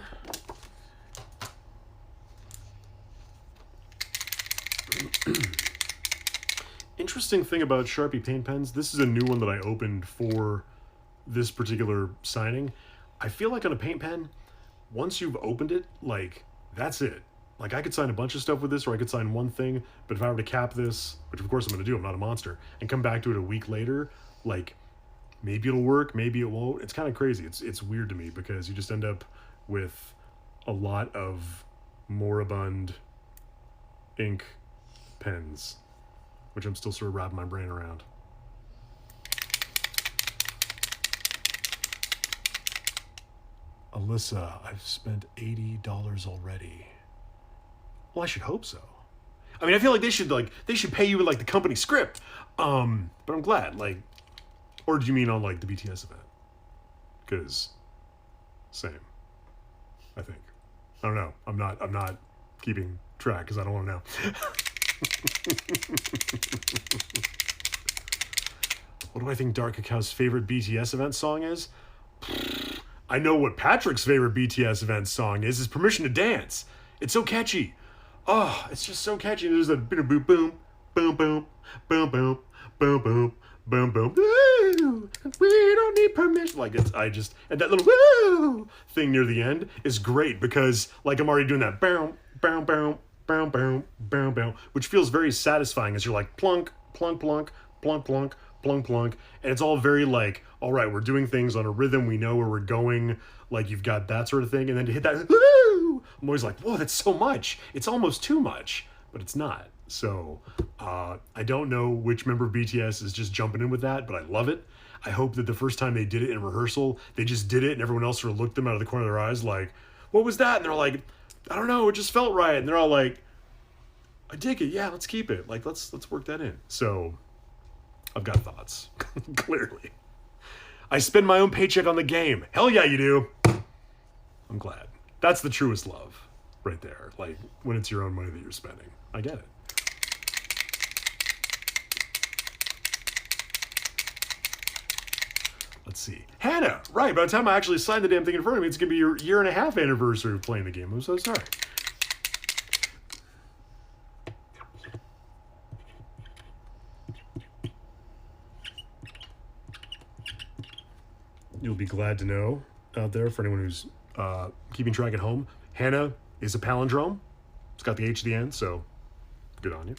Interesting thing about Sharpie paint pens, this is a new one that I opened for this particular signing. I feel like on a paint pen, once you've opened it, like, that's it. Like, I could sign a bunch of stuff with this, or I could sign one thing, but if I were to cap this, which of course I'm going to do, I'm not a monster, and come back to it a week later, like, maybe it'll work, maybe it won't. It's kind of crazy. It's weird to me, because you just end up with a lot of moribund ink pens, which I'm still sort of wrapping my brain around. Alyssa, I've spent $80 already. Well, I should hope so. I mean, I feel like they should pay you with like the company script. But I'm glad, like, or do you mean on like the BTS event? Because same, I think. I don't know. I'm not keeping track because I don't want to know. What do I think Dark Cacao's favorite BTS event song is? I know what Patrick's favorite BTS event song is Permission to Dance. It's so catchy. Oh, it's just so catchy. There's a boom, boom, boom, boom, boom, boom, boom, boom, boom, boom, boom. Woo! We don't need permission. Like, and that little woo thing near the end is great because, like, I'm already doing that boom, boom, boom, boom, boom, boom, boom, which feels very satisfying as you're like plunk, plunk, plunk, plunk, plunk, plunk, plunk, and it's all very like, all right, we're doing things on a rhythm, we know where we're going, like you've got that sort of thing, and then to hit that, woo! I'm always like, whoa, that's so much. It's almost too much, but it's not. So I don't know which member of BTS is just jumping in with that, but I love it. I hope that the first time they did it in rehearsal, they just did it and everyone else sort of looked them out of the corner of their eyes like, what was that? And they're like, I don't know, it just felt right. And they're all like, I dig it, yeah, let's keep it. Like, let's work that in. So I've got thoughts, clearly. I spend my own paycheck on the game. Hell yeah, you do. I'm glad. That's the truest love right there. Like, when it's your own money that you're spending. I get it. Let's see. Hannah, right, by the time I actually sign the damn thing in front of me, it's going to be your 1.5 year anniversary of playing the game. I'm so sorry. you'll be glad to know out there, for anyone who's keeping track at home, Hannah is a palindrome. It's got the H at the end, so good on you.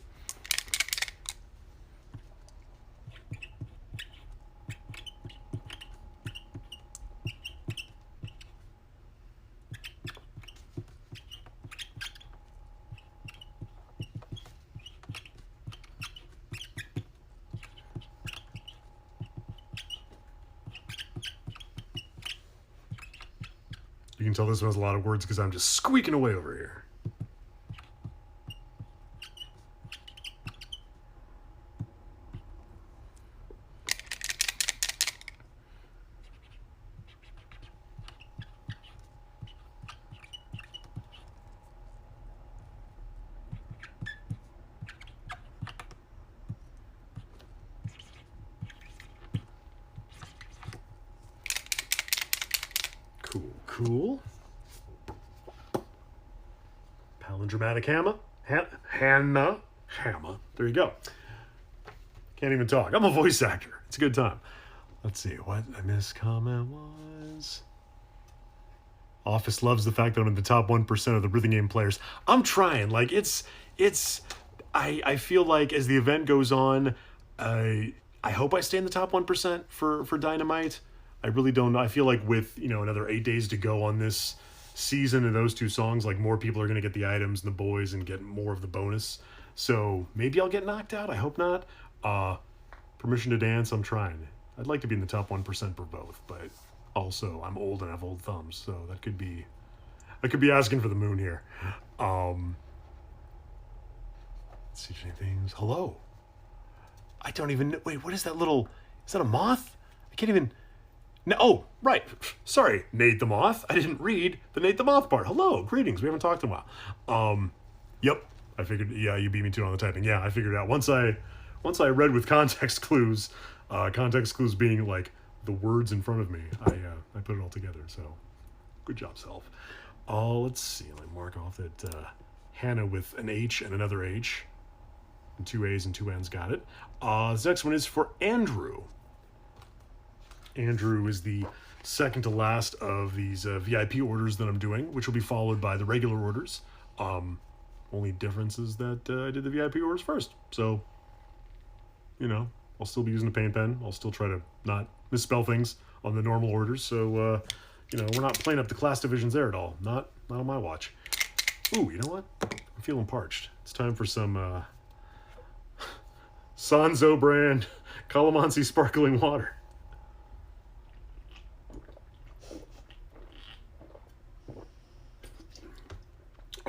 You can tell this one has a lot of words because I'm just squeaking away over here. Cool. Palindromatic Hannah. There you go. Can't even talk. I'm a voice actor. It's a good time. Let's see. What I missed comment was... Office loves the fact that I'm in the top 1% of the rhythm game players. I'm trying. Like, I feel like as the event goes on, I hope I stay in the top 1% for Dynamite. I really don't know. I feel like with, another 8 days to go on this season and those two songs, like more people are going to get the items and the boys and get more of the bonus. So maybe I'll get knocked out. I hope not. Permission to Dance, I'm trying. I'd like to be in the top 1% for both, but also I'm old and have old thumbs, so that could be asking for the moon here. Let's see things. Hello. I don't even know. Wait, what is that little... Is that a moth? I can't even... No, oh, right. Sorry, Nate the Moth. I didn't read the Nate the Moth part. Hello, greetings. We haven't talked in a while. Yep. I figured, yeah, you beat me to it on the typing. Yeah, I figured it out. Once I read with context clues being like the words in front of me, I put it all together. So, good job, self. Let's see. Let me mark off that Hannah with an H and another H. And 2 A's and 2 N's got it. This next one is for Andrew. Andrew is the second to last of these VIP orders that I'm doing, which will be followed by the regular orders. Only difference is that I did the VIP orders first. So, I'll still be using a paint pen. I'll still try to not misspell things on the normal orders. So, we're not playing up the class divisions there at all. Not on my watch. Ooh, you know what? I'm feeling parched. It's time for some Sanzo brand Calamansi sparkling water.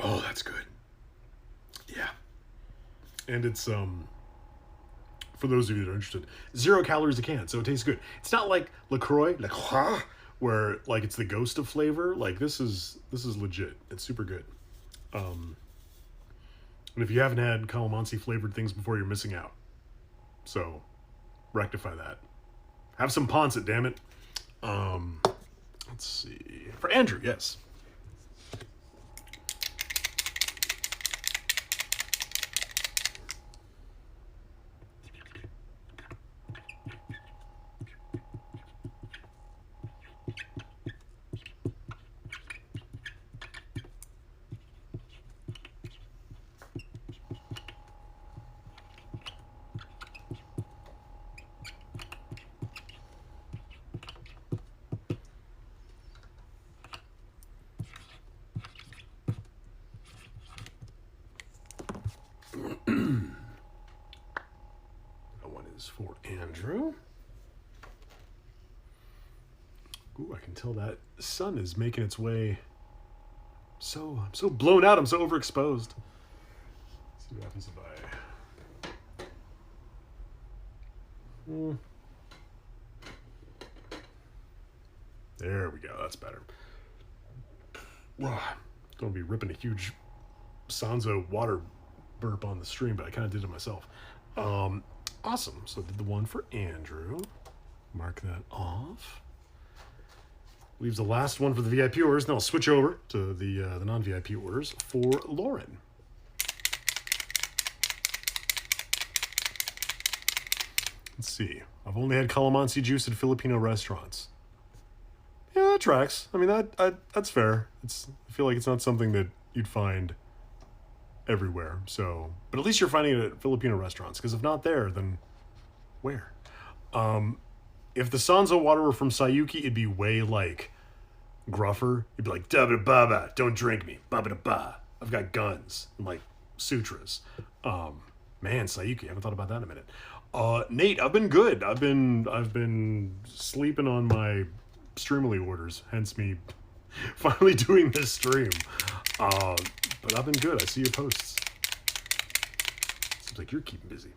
Oh, that's good. Yeah. And it's, for those of you that are interested, 0 calories a can, so it tastes good. It's not like LaCroix, where, like, it's the ghost of flavor. Like, this is legit. It's super good. And if you haven't had calamansi flavored things before, you're missing out. So, rectify that. Have some Ponset, damn it. Let's see. For Andrew, yes. For Andrew. Ooh, I can tell that sun is making its way. I'm so blown out. I'm so overexposed. Let's see what happens if There we go. That's better. Don't be ripping a huge Sanzo water burp on the stream, but I kind of did it myself. Awesome. So I did the one for Andrew. Mark that off. Leaves the last one for the VIP orders. Then I'll switch over to the non-VIP orders for Lauren. Let's see. I've only had calamansi juice at Filipino restaurants. Yeah, that tracks. I mean, that's fair. I feel like it's not something that you'd find everywhere. So, but at least you're finding it at Filipino restaurants. Because if not there, then where? If the Sanzo water were from Sayuki, it'd be way like gruffer. It'd be like da ba ba ba, don't drink me, ba ba da ba. I've got guns and like sutras. Man, Sayuki, I haven't thought about that in a minute. Nate, I've been good. I've been sleeping on my Streamily orders, hence me finally doing this stream. But I've been good. I see your posts. Seems like you're keeping busy.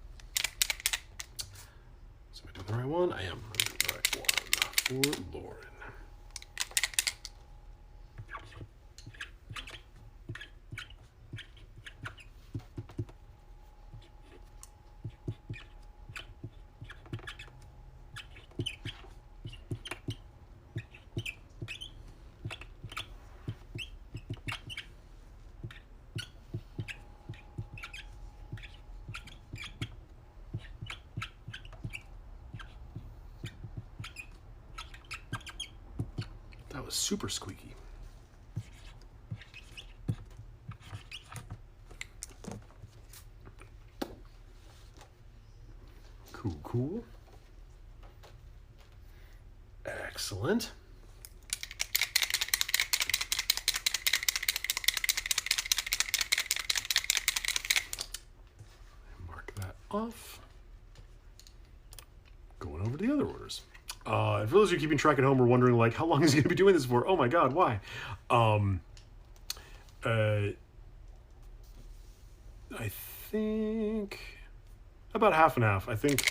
So am I doing the right one? I am. I'm doing the right one for Lauren. That was super squeaky. Cool, cool. Excellent. Mark that off. Going over to the other orders. And for those of you keeping track at home, are wondering like, how long is he going to be doing this for? Oh my God, why? I think about half and half. I think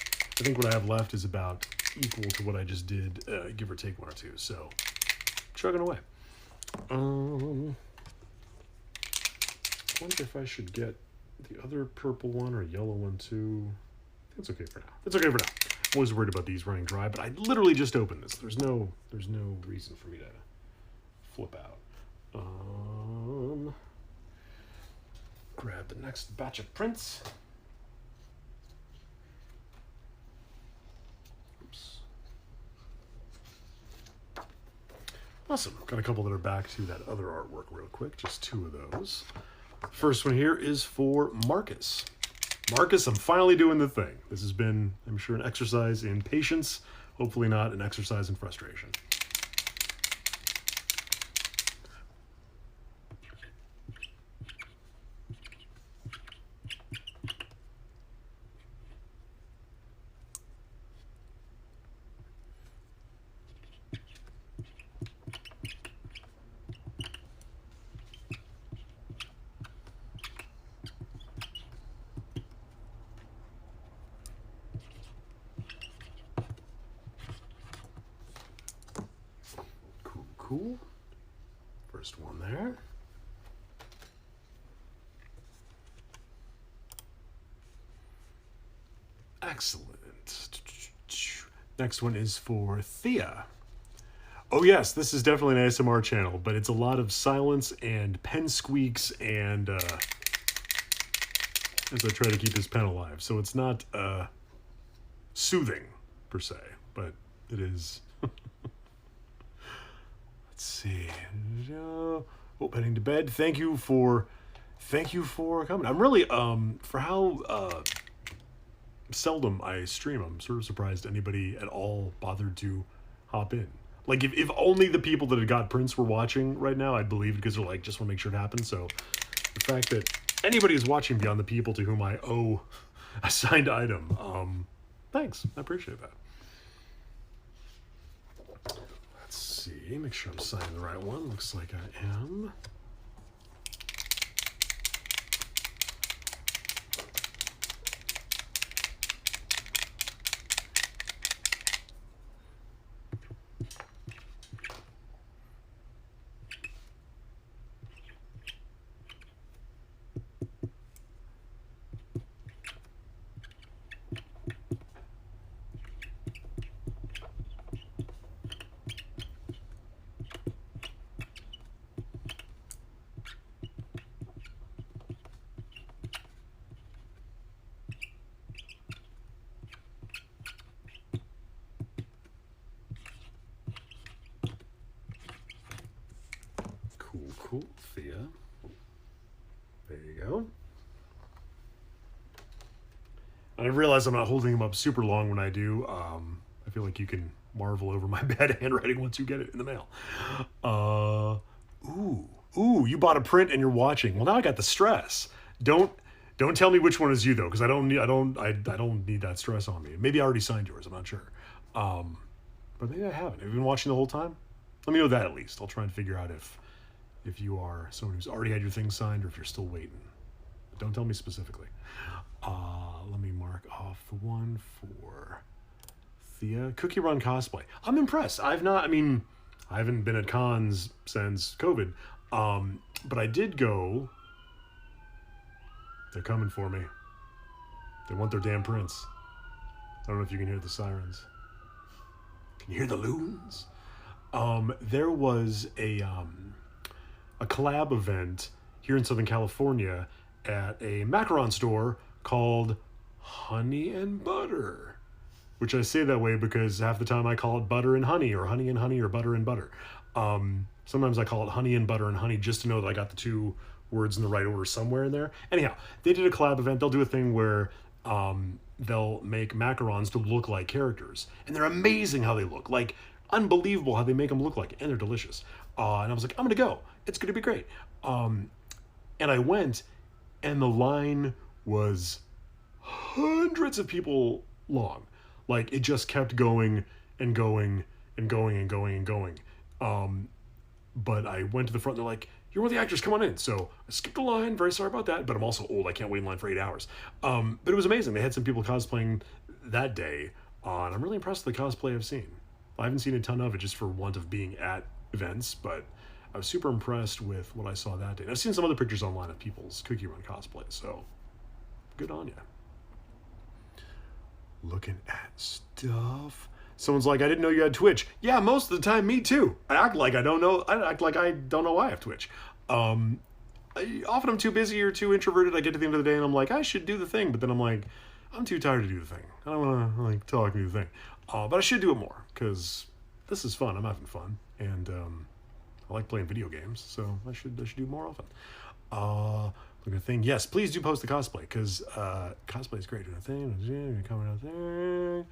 what I have left is about equal to what I just did, give or take one or two. So, chugging away. Wonder if I should get the other purple one or yellow one too. It's okay for now. It's okay for now. I'm always worried about these running dry, but I literally just opened this. There's no reason for me to flip out. Grab the next batch of prints. Oops. Awesome. Got a couple that are back to that other artwork real quick. Just two of those. First one here is for Marcus. Marcus, I'm finally doing the thing. This has been, I'm sure, an exercise in patience. Hopefully not an exercise in frustration. Cool. First one there. Excellent. Next one is for Thea. Oh yes, this is definitely an ASMR channel, but it's a lot of silence and pen squeaks and as I try to keep this pen alive. So it's not soothing per se, but it is. Let's see. Oh, heading to bed. Thank you for coming. I'm really for how seldom I stream. I'm sort of surprised anybody at all bothered to hop in. Like if only the people that had got prints were watching right now, I'd believe, because they're like, just want to make sure it happens. So the fact that anybody is watching beyond the people to whom I owe a signed item, thanks. I appreciate that. See, make sure I'm signing the right one. Looks like I am. cool. Thea. There you go. And I realize I'm not holding them up super long when I do. I feel like you can marvel over my bad handwriting once you get it in the mail. Ooh, you bought a print and you're watching. Well, now I got the stress. Don't tell me which one is you though, because I don't need that stress on me. Maybe I already signed yours. I'm not sure. But maybe I haven't. Have you been watching the whole time? Let me know that at least. I'll try and figure out if you are someone who's already had your thing signed or if you're still waiting. But don't tell me specifically. Let me mark off the one for Thea. Cookie Run cosplay. I'm impressed. I haven't been at cons since COVID. But I did go. They're coming for me. They want their damn prince. I don't know if you can hear the sirens. Can you hear the loons? There was a collab event here in Southern California at a macaron store called Honey and Butter, which I say that way because half the time I call it butter and honey or butter and butter. Sometimes I call it honey and butter and honey just to know that I got the two words in the right order somewhere in there. Anyhow, they did a collab event. They'll do a thing where they'll make macarons to look like characters. And they're amazing how they look. Like, unbelievable how they make them look like. And they're delicious. And I was like, I'm going to go. It's going to be great. And I went, and the line was hundreds of people long. Like, it just kept going and going and going and going and going. But I went to the front, and they're like, you're one of the actors, come on in. So I skipped a line, very sorry about that, but I'm also old, I can't wait in line for 8 hours. But it was amazing. They had some people cosplaying that day, and I'm really impressed with the cosplay I've seen. I haven't seen a ton of it just for want of being at events, but I was super impressed with what I saw that day. And I've seen some other pictures online of people's Cookie Run cosplay, so good on you. Looking at stuff. Someone's like, I didn't know you had Twitch. Yeah, most of the time, me too. I act like I don't know. I act like I don't know why I have Twitch. Often I'm too busy or too introverted. I get to the end of the day and I'm like, I should do the thing. But then I'm like, I'm too tired to do the thing. I don't want to talk and do the thing. But I should do it more because this is fun. I'm having fun. And I like playing video games. So I should do more often. Look at the thing. Yes, please do post the cosplay because cosplay is great. Doing a thing. Coming out there.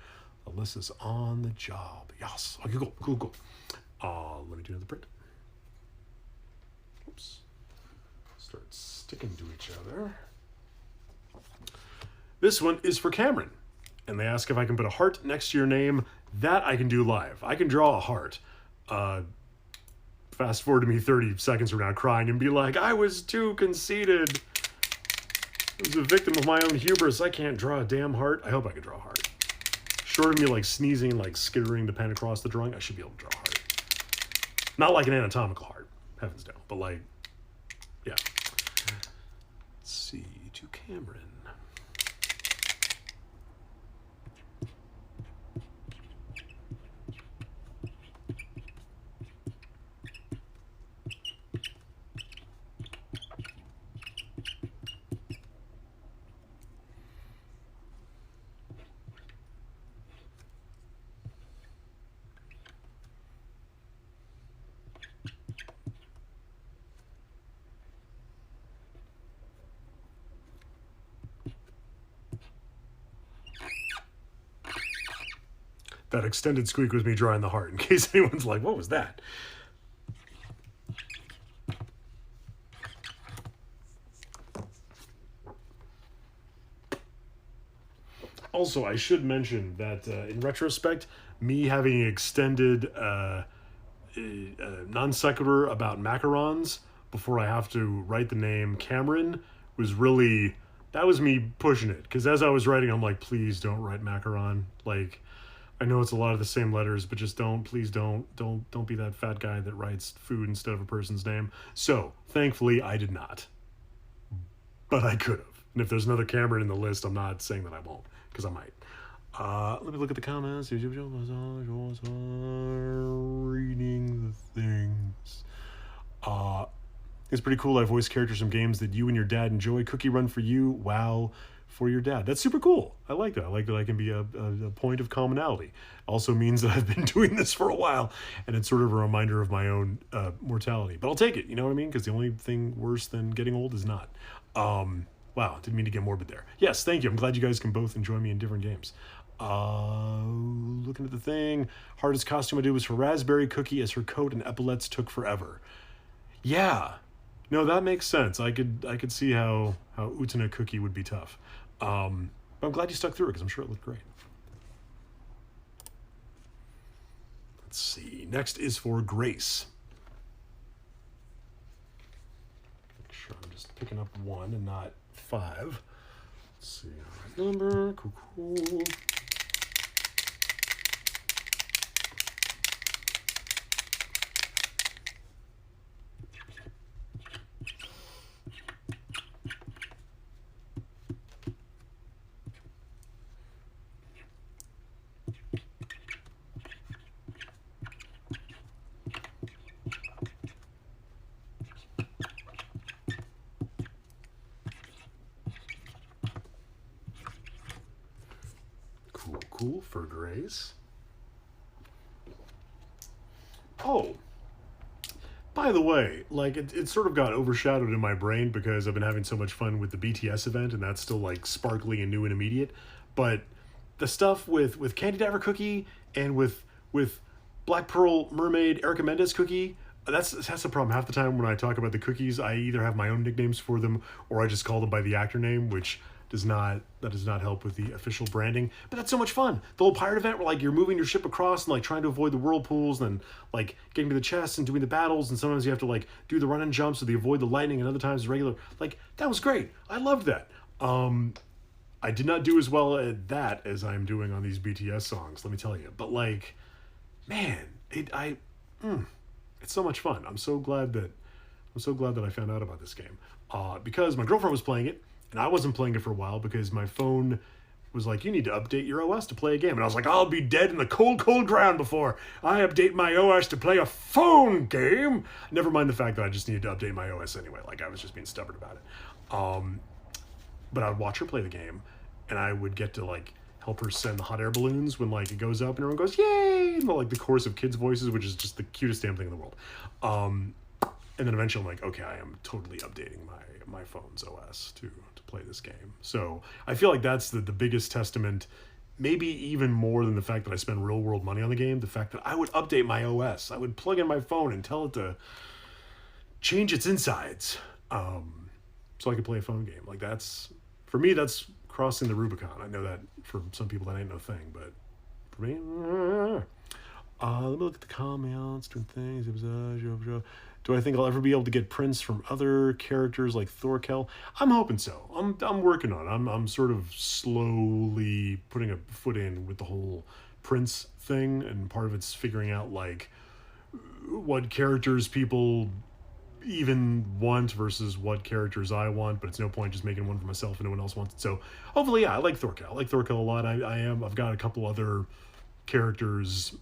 Alyssa's on the job. Yes. Okay, cool. Let me do another print. Oops. Start sticking to each other. This one is for Cameron. And they ask if I can put a heart next to your name. That I can do live. I can draw a heart. Fast forward to me 30 seconds from now crying and be like, I was too conceited. I was a victim of my own hubris. I can't draw a damn heart. I hope I can draw a heart. Short of me like sneezing, like skittering the pen across the drawing, I should be able to draw a heart. Not like an anatomical heart, heavens no, but like, yeah. Let's see, to Cameron. That extended squeak was me drawing the heart, in case anyone's like, what was that? Also, I should mention that in retrospect, me having an extended non sequitur about macarons before I have to write the name Cameron was really, that was me pushing it. Because as I was writing, I'm like, please don't write macaron. Like, I know it's a lot of the same letters, but just please don't be that fat guy that writes food instead of a person's name. So, thankfully, I did not. But I could have. And if there's another Cameron in the list, I'm not saying that I won't, because I might. Let me look at the comments. Reading the things. It's pretty cool. I voice characters from games that you and your dad enjoy. Cookie Run for You, WoW, for your dad. That's super cool. I like that. I like that I can be a point of commonality. Also means that I've been doing this for a while, and it's sort of a reminder of my own mortality. But I'll take it, you know what I mean? Because the only thing worse than getting old is not. Wow, didn't mean to get morbid there. Yes, thank you. I'm glad you guys can both enjoy me in different games. Looking at the thing. Hardest costume I did was for Raspberry Cookie, as her coat and epaulets took forever. Yeah. No, that makes sense. I could see how Utana Cookie would be tough. But I'm glad you stuck through it because I'm sure it looked great. Let's see. Next is for Grace. Make sure I'm just picking up 1 and not 5. Let's see. All right, number. Cool. Cool for Grace. Oh, by the way, like it sort of got overshadowed in my brain because I've been having so much fun with the BTS event, and that's still like sparkly and new and immediate. But the stuff with Candy Diver Cookie and with Black Pearl Mermaid Erica Mendez Cookie, that's the problem. Half the time when I talk about the cookies, I either have my own nicknames for them or I just call them by the actor name, which does not help with the official branding. But that's so much fun. The whole pirate event where like you're moving your ship across and like trying to avoid the whirlpools and like getting to the chests and doing the battles, and sometimes you have to like do the run and jumps so they avoid the lightning, and other times regular. Like that was great. I loved that. I did not do as well at that as I'm doing on these BTS songs, let me tell you. But like, man, it's so much fun. I'm so glad that I found out about this game because my girlfriend was playing it. And I wasn't playing it for a while because my phone was like, you need to update your OS to play a game. And I was like, I'll be dead in the cold, cold ground before I update my OS to play a phone game. Never mind the fact that I just needed to update my OS anyway. Like, I was just being stubborn about it. But I would watch her play the game, and I would get to, like, help her send the hot air balloons when, like, it goes up and everyone goes, yay! And, like, the chorus of kids' voices, which is just the cutest damn thing in the world. And then eventually I'm like, okay, I am totally updating my phone's OS to play this game. So I feel like that's the biggest testament, maybe even more than the fact that I spend real world money on the game, the fact that I would update my OS. I would plug in my phone and tell it to change its insides so I could play a phone game. Like that's, for me, that's crossing the Rubicon. I know that for some people that ain't no thing, but for me, let me look at the comments, doing things. Do I think I'll ever be able to get prints from other characters like Thorkel? I'm hoping so. I'm working on it. I'm sort of slowly putting a foot in with the whole prints thing, and part of it's figuring out like what characters people even want versus what characters I want, but it's no point just making one for myself and no one else wants it. So hopefully, yeah, I like Thorkel. I like Thorkel a lot. I've got a couple other characters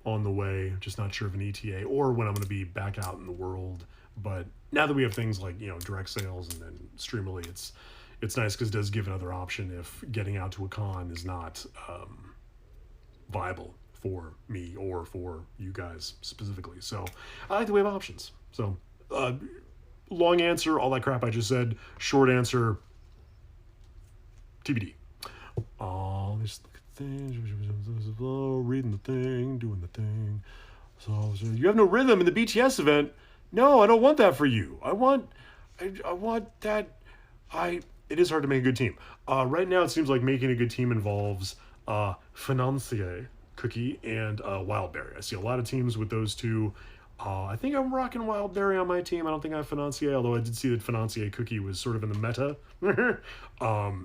on the way, just not sure of an ETA or when I'm going to be back out in the world. But now that we have things like, direct sales and then Streamily, it's nice because it does give another option if getting out to a con is not viable for me or for you guys specifically. So I like the way of options. So long answer, all that crap I just said. Short answer, TBD. Let me just look at things. Reading the thing, doing the thing. So you have no rhythm in the BTS event. No, I don't want that for you. I want that. It is hard to make a good team. Right now, it seems like making a good team involves Financier Cookie and Wildberry. I see a lot of teams with those two. I think I'm rocking Wildberry on my team. I don't think I have Financier, although I did see that Financier Cookie was sort of in the meta.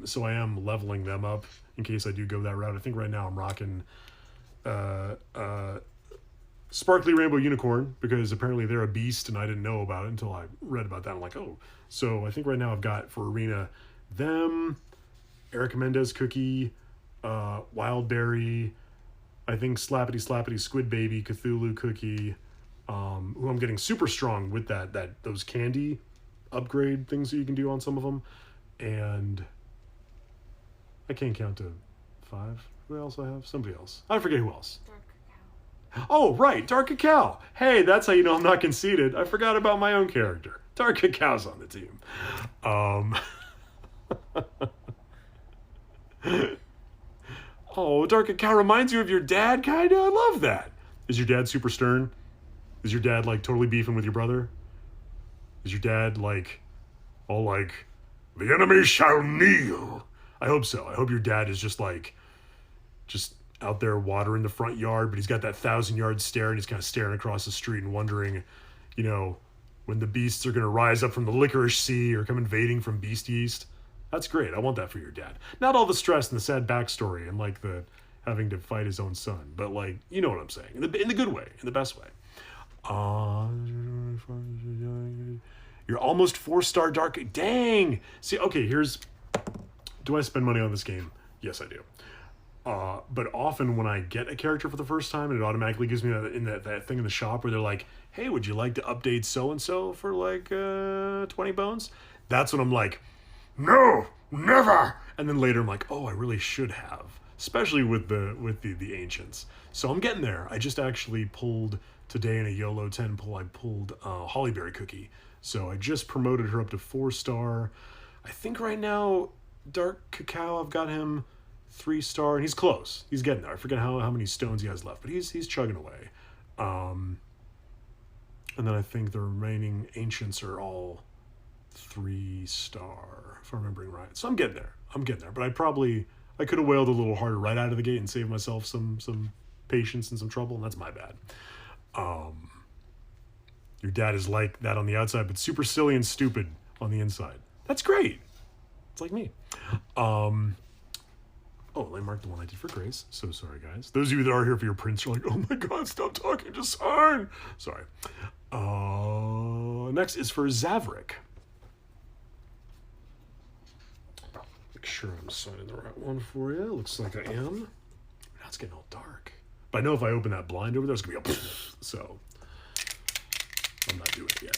So I am leveling them up in case I do go that route. I think right now I'm rocking Sparkly Rainbow Unicorn, because apparently they're a beast and I didn't know about it until I read about that. I'm like, oh. So I think right now I've got for Arena them, Erica Mendez Cookie, Wildberry, I think Slappity Slappity Squid Baby, Cthulhu Cookie, who I'm getting super strong with those candy upgrade things that you can do on some of them. And I can't count to 5. Who else I have? Somebody else. I forget who else. Dark cacao. Oh, right, Dark Cacao. Hey, that's how you know I'm not conceited. I forgot about my own character. Dark Cacao's on the team. Oh, Dark Cacao reminds you of your dad, kinda? I love that. Is your dad super stern? Is your dad, like, totally beefing with your brother? Is your dad, like, all like, the enemy shall kneel? I hope so. I hope your dad is just, like, just out there watering the front yard, but he's got that 1,000-yard stare, and he's kind of staring across the street and wondering, you know, when the beasts are going to rise up from the licorice sea or come invading from Beast East. That's great. I want that for your dad. Not all the stress and the sad backstory and, like, the having to fight his own son, but, like, you know what I'm saying. In the good way, in the best way. You're almost 4-star Dark. Dang! See, okay, here's... Do I spend money on this game? Yes, I do. But often when I get a character for the first time, and it automatically gives me that thing in the shop where they're like, hey, would you like to update so-and-so for like 20 bones? That's when I'm like, no, never! And then later I'm like, oh, I really should have. Especially with the ancients. So I'm getting there. I just actually pulled today in a YOLO 10 pull, I pulled Hollyberry Cookie. So I just promoted her up to 4-star. I think right now, Dark Cacao, I've got him 3-star, and he's close. He's getting there. I forget how many stones he has left, but he's chugging away. And then I think the remaining ancients are all 3-star, if I'm remembering right. So I'm getting there. But I could have wailed a little harder right out of the gate and saved myself some patience and some trouble, and that's my bad. Your dad is like that on the outside, but super silly and stupid on the inside. That's great. It's like me. Oh, I marked the one I did for Grace. So sorry, guys. Those of you that are here for your prints are like, oh my god, stop talking, just sign. Sorry. Next is for Zavrik. Make sure I'm signing the right one for you. Looks like I am. Now it's getting all dark. But I know if I open that blind over there, it's going to be a... So, I'm not doing it yet.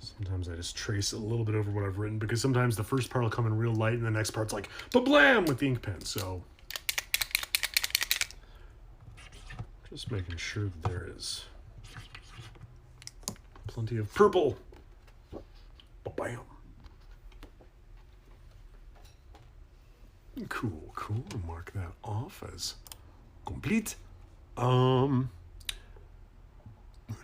Sometimes I just trace a little bit over what I've written because sometimes the first part will come in real light and the next part's like, ba-blam, with the ink pen. So, just making sure that there is plenty of purple. Ba-bam. Cool, cool. I'll mark that off as complete. Look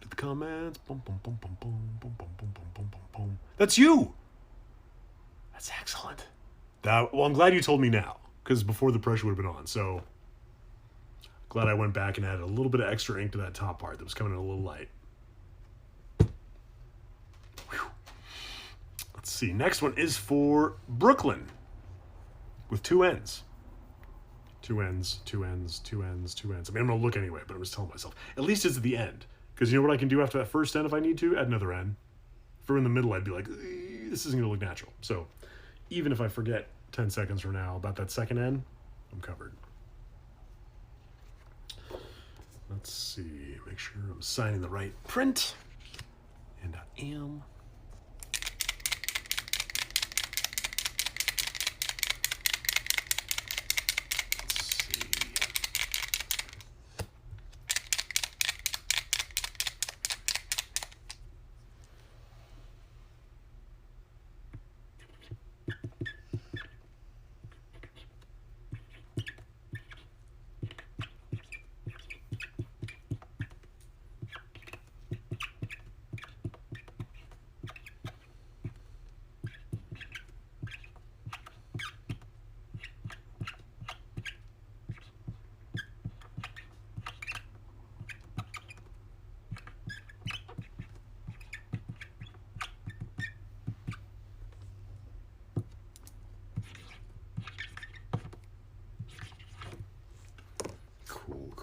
at the comments. Boom, boom, boom, boom, boom, boom, boom, boom, boom, boom, boom, boom. That's you. That's excellent. Well, I'm glad you told me now, because before the pressure would have been on. So glad I went back and added a little bit of extra ink to that top part that was coming in a little light. Whew. Let's see. Next one is for Brooklyn with 2 N's. 2 N's, 2 N's, 2 N's, 2 N's. I mean, I'm going to look anyway, but I'm just telling myself. At least it's at the end. Because you know what I can do after that first N if I need to? Add another N. If we're in the middle, I'd be like, this isn't going to look natural. So even if I forget 10 seconds from now about that second N, I'm covered. Let's see. Make sure I'm signing the right print. And I am.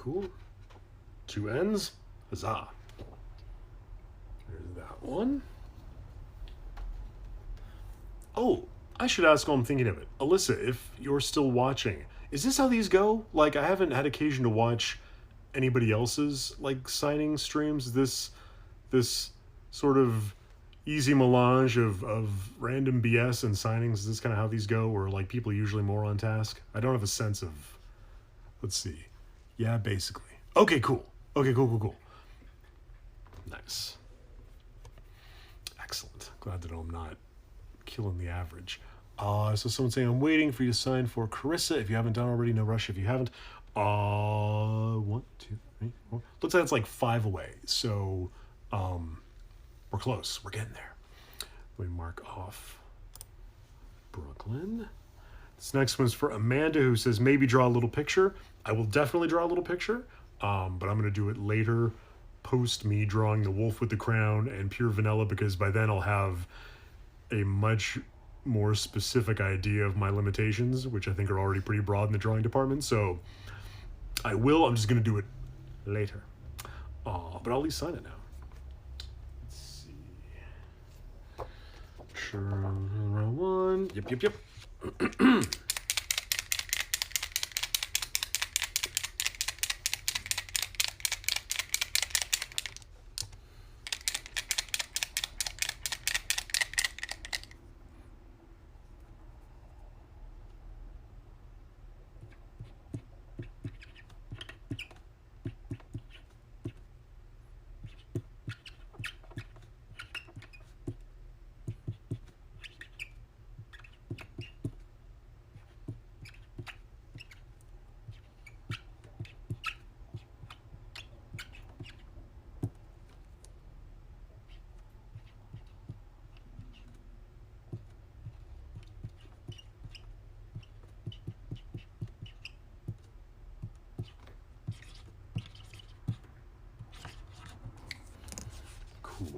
cool. 2 ends. Huzzah. There's that one. Oh, I should ask while I'm thinking of it. Alyssa, if you're still watching, is this how these go? Like, I haven't had occasion to watch anybody else's, like, signing streams. This sort of easy melange of random BS and signings. Is this kind of how these go? Or, like, people usually more on task? I don't have a sense of... Let's see. Yeah, basically. Okay, cool. Okay, cool. Nice. Excellent. Glad to know I'm not killing the average. So someone's saying, I'm waiting for you to sign for Carissa. If you haven't done already, no rush if you haven't. 1, 2, 3, 4. Looks like it's like 5 away. So, we're close. We're getting there. Let me mark off Brooklyn. This next one's for Amanda, who says, maybe draw a little picture. I will definitely draw a little picture, but I'm going to do it later, post me drawing the wolf with the crown and pure vanilla, because by then I'll have a much more specific idea of my limitations, which I think are already pretty broad in the drawing department. So I'm just going to do it later. But I'll at least sign it now. Let's see. Sure, round 1. Yep.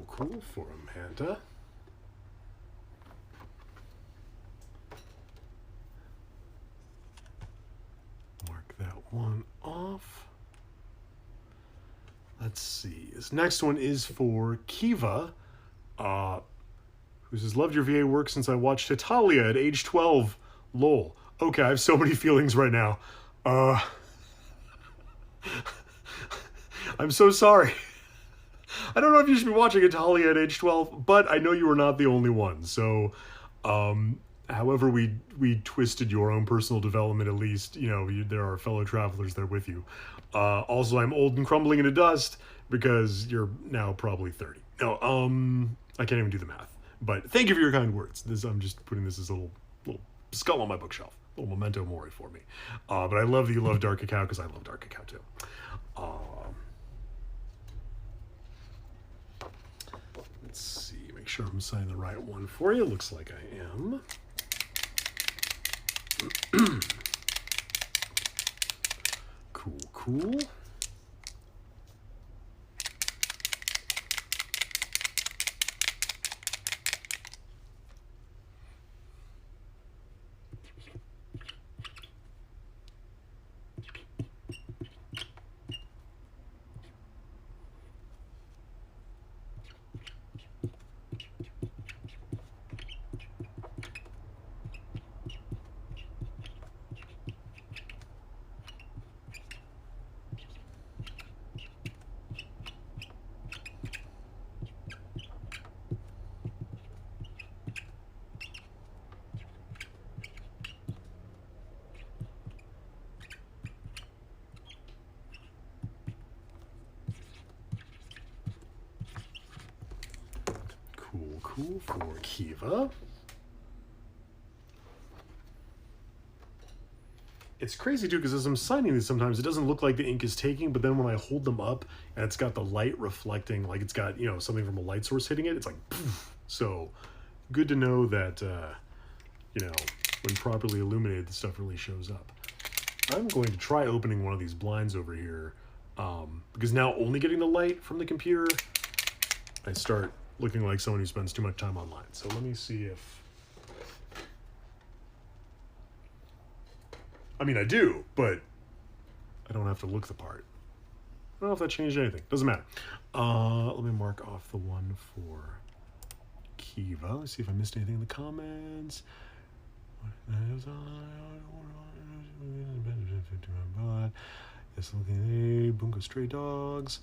Cool for Amanda. Mark that one off. Let's see. This next one is for Kiva, who says, loved your VA work since I watched Italia at age 12. Lol. Okay, I have so many feelings right now. I'm so sorry. I don't know if you should be watching Italia at age 12, but I know you were not the only one. So, however we twisted your own personal development, at least, there are fellow travelers there with you. Also, I'm old and crumbling into dust because you're now probably 30. No, I can't even do the math. But thank you for your kind words. I'm just putting this as a little skull on my bookshelf. A little memento mori for me. But I love that you love Dark Cacao because I love Dark Cacao too. Let's see, make sure I'm signing the right one for you. Looks like I am. Cool. Cool for Kiva. It's crazy too, because as I'm signing these, sometimes it doesn't look like the ink is taking, but then when I hold them up and it's got the light reflecting, like it's got, something from a light source hitting it, it's like poof. So good to know that, when properly illuminated, the stuff really shows up. I'm going to try opening one of these blinds over here, because now only getting the light from the computer, I start looking like someone who spends too much time online. So let me see if... I mean, I do, but I don't have to look the part. don't know if that changed anything. Doesn't matter. Let me mark off the one for Kiva. Let's see if I missed anything in the comments. Yes, looking at Bungo Stray Dogs.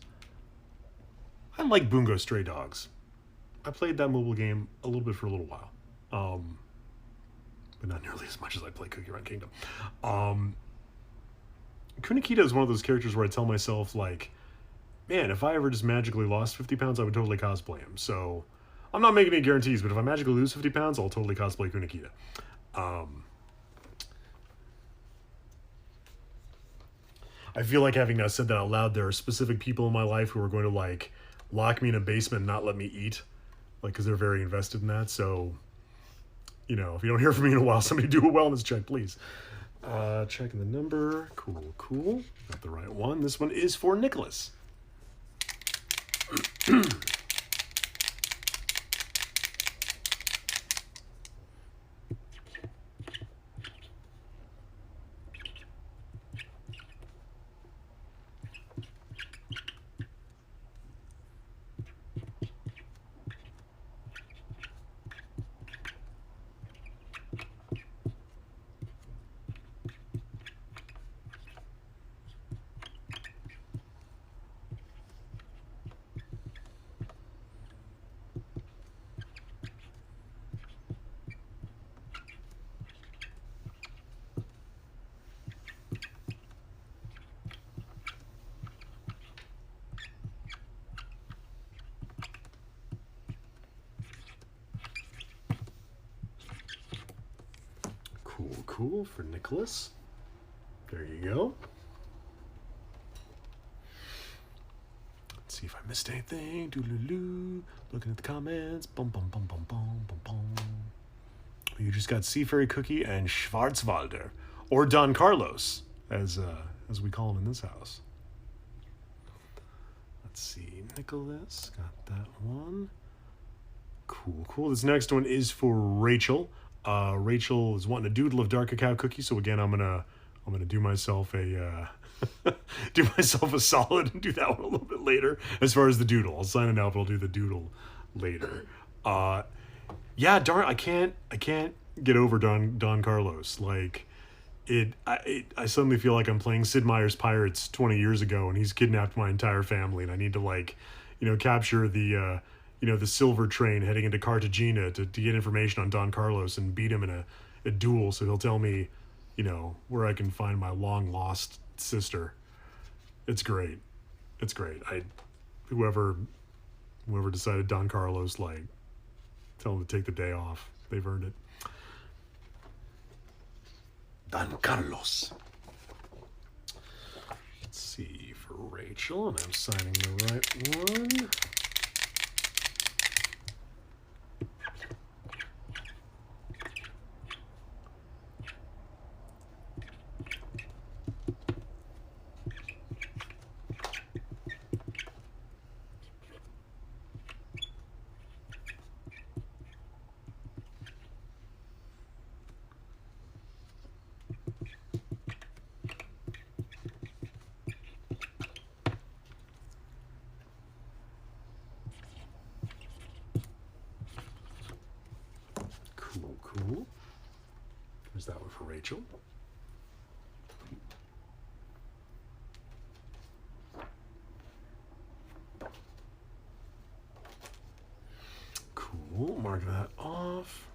I like Bungo Stray Dogs. I played that mobile game a little bit for a little while. But not nearly as much as I play Cookie Run Kingdom. Kunikita is one of those characters where I tell myself, like, man, if I ever just magically lost 50 pounds, I would totally cosplay him. So I'm not making any guarantees, but if I magically lose 50 pounds, I'll totally cosplay Kunikita. I feel like, having now said that out loud, there are specific people in my life who are going to, like, lock me in a basement and not let me eat, like, because they're very invested in that. So, you know, if you don't hear from me in a while, somebody do a wellness check, please. Checking the number. Cool, cool. Got the right one. This one is for Nicholas. Cool for Nicholas. There you go. Let's see if I missed anything. Doo-loo-loo. Looking at the comments. Bum bum bum bum bum bum bum. You just got Sea Fairy Cookie and Schwarzwalder, or Don Carlos, as we call him in this house. Let's see, Nicholas got that one. Cool. This next one is for Rachel. Rachel is wanting a doodle of dark cacao cookie, so again, I'm gonna do myself a solid and do that one a little bit later. As far as the doodle, I'll sign it now, but I'll do the doodle later. Yeah, darn, I can't get over Don Carlos. Like, I suddenly feel like I'm playing Sid Meier's Pirates 20 years ago, and he's kidnapped my entire family, and I need to, like, capture the the silver train heading into Cartagena to get information on Don Carlos and beat him in a duel, so he'll tell me, where I can find my long lost sister. It's great. Whoever decided Don Carlos, like, tell them to take the day off. They've earned it. Don Carlos. Let's see, for Rachel, and I'm signing the right one. Cool. There's that one for Rachel. Cool, mark that off.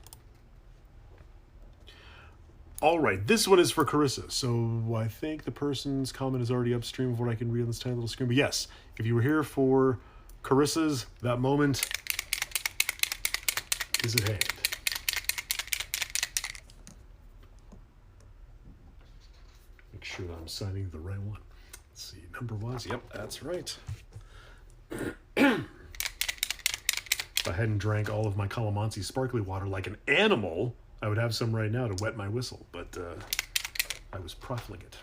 All right, this one is for Carissa. So I think the person's comment is already upstream of what I can read on this tiny little screen. But yes, if you were here for Carissa's, that moment is at hand. Make sure that I'm signing the right one. Let's see, number was, yep, that's right. If I hadn't drank all of my calamansi sparkly water like an animal, I would have some right now to wet my whistle, but I was profligate.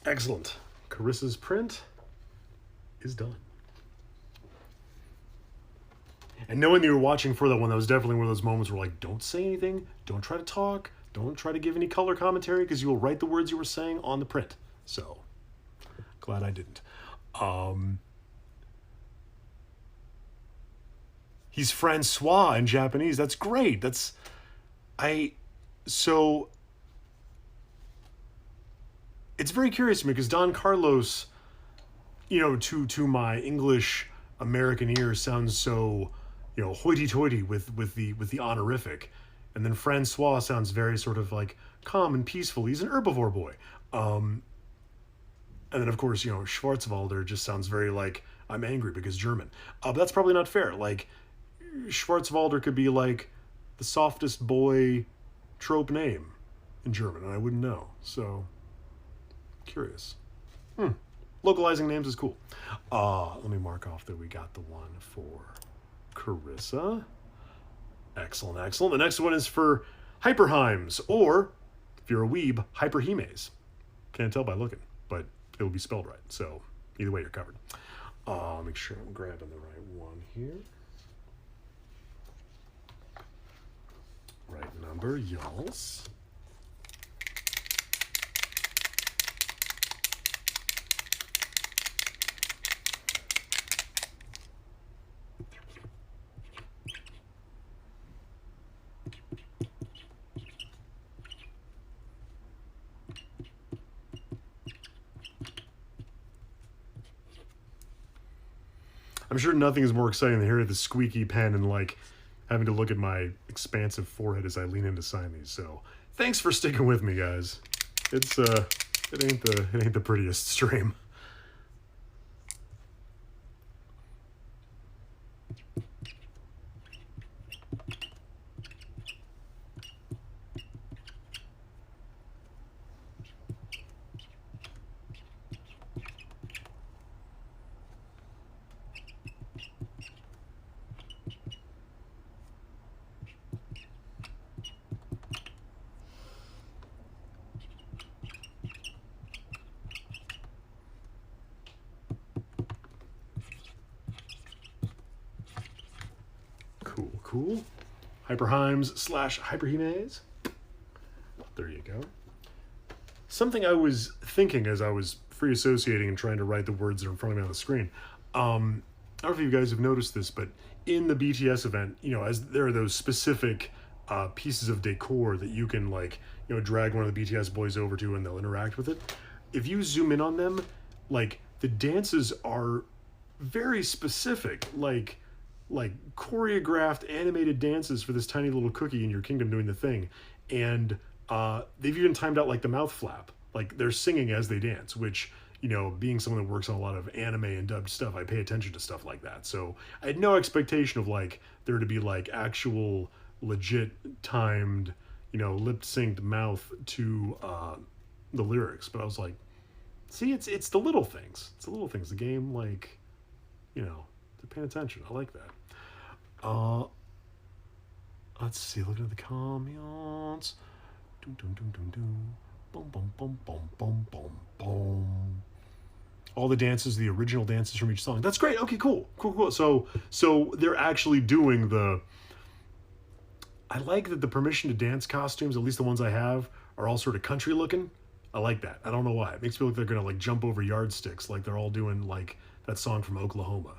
Excellent. Carissa's print is done. And knowing that you were watching for that one, that was definitely one of those moments where like, don't say anything, don't try to talk, don't try to give any color commentary, because you will write the words you were saying on the print. So, glad I didn't. He's Francois in Japanese. That's great. So it's very curious to me because Don Carlos, you know, to my English American ear sounds so, you know, hoity-toity with the honorific, and then Francois sounds very sort of like calm and peaceful. He's an herbivore boy, and then of course, you know, Schwarzwalder just sounds very like I'm angry because German. But that's probably not fair. Like Schwarzwalder could be like the softest boy trope name in German, and I wouldn't know. So curious. Localizing names is cool. Let me mark off that we got the one for Carissa. Excellent, excellent. The next one is for Hyperheims, or if you're a weeb, Hyperhimes. Can't tell by looking, but it'll be spelled right. So either way, you're covered. Make sure I'm grabbing the right one here. Right number, y'alls. I'm sure nothing is more exciting than hearing the squeaky pen and like having to look at my expansive forehead as I lean in to sign these. So thanks for sticking with me, guys. It's it ain't the prettiest stream. Cool. Hyperheims / Hyperhimes. There you go. Something I was thinking as I was free associating and trying to write the words that are in front of me on the screen. I don't know if you guys have noticed this, but in the BTS event, you know, as there are those specific pieces of decor that you can like, you know, drag one of the BTS boys over to and they'll interact with it. If you zoom in on them, like the dances are very specific, like choreographed animated dances for this tiny little cookie in your kingdom doing the thing. And they've even timed out like the mouth flap. Like they're singing as they dance, which, you know, being someone that works on a lot of anime and dubbed stuff, I pay attention to stuff like that. So I had no expectation of like there to be like actual legit timed, you know, lip synced mouth to the lyrics. But I was like, see, it's the little things. It's the little things. The game, like, you know, they're paying attention. I like that. Let's see, looking at the comments. Boom, boom, boom, boom, boom, boom, boom. All the dances, the original dances from each song. That's great. Okay, cool. So they're actually doing the... I like that the permission to dance costumes, at least the ones I have, are all sort of country looking. I like that. I don't know why. It makes me look like they're gonna like jump over yardsticks, like they're all doing like that song from Oklahoma.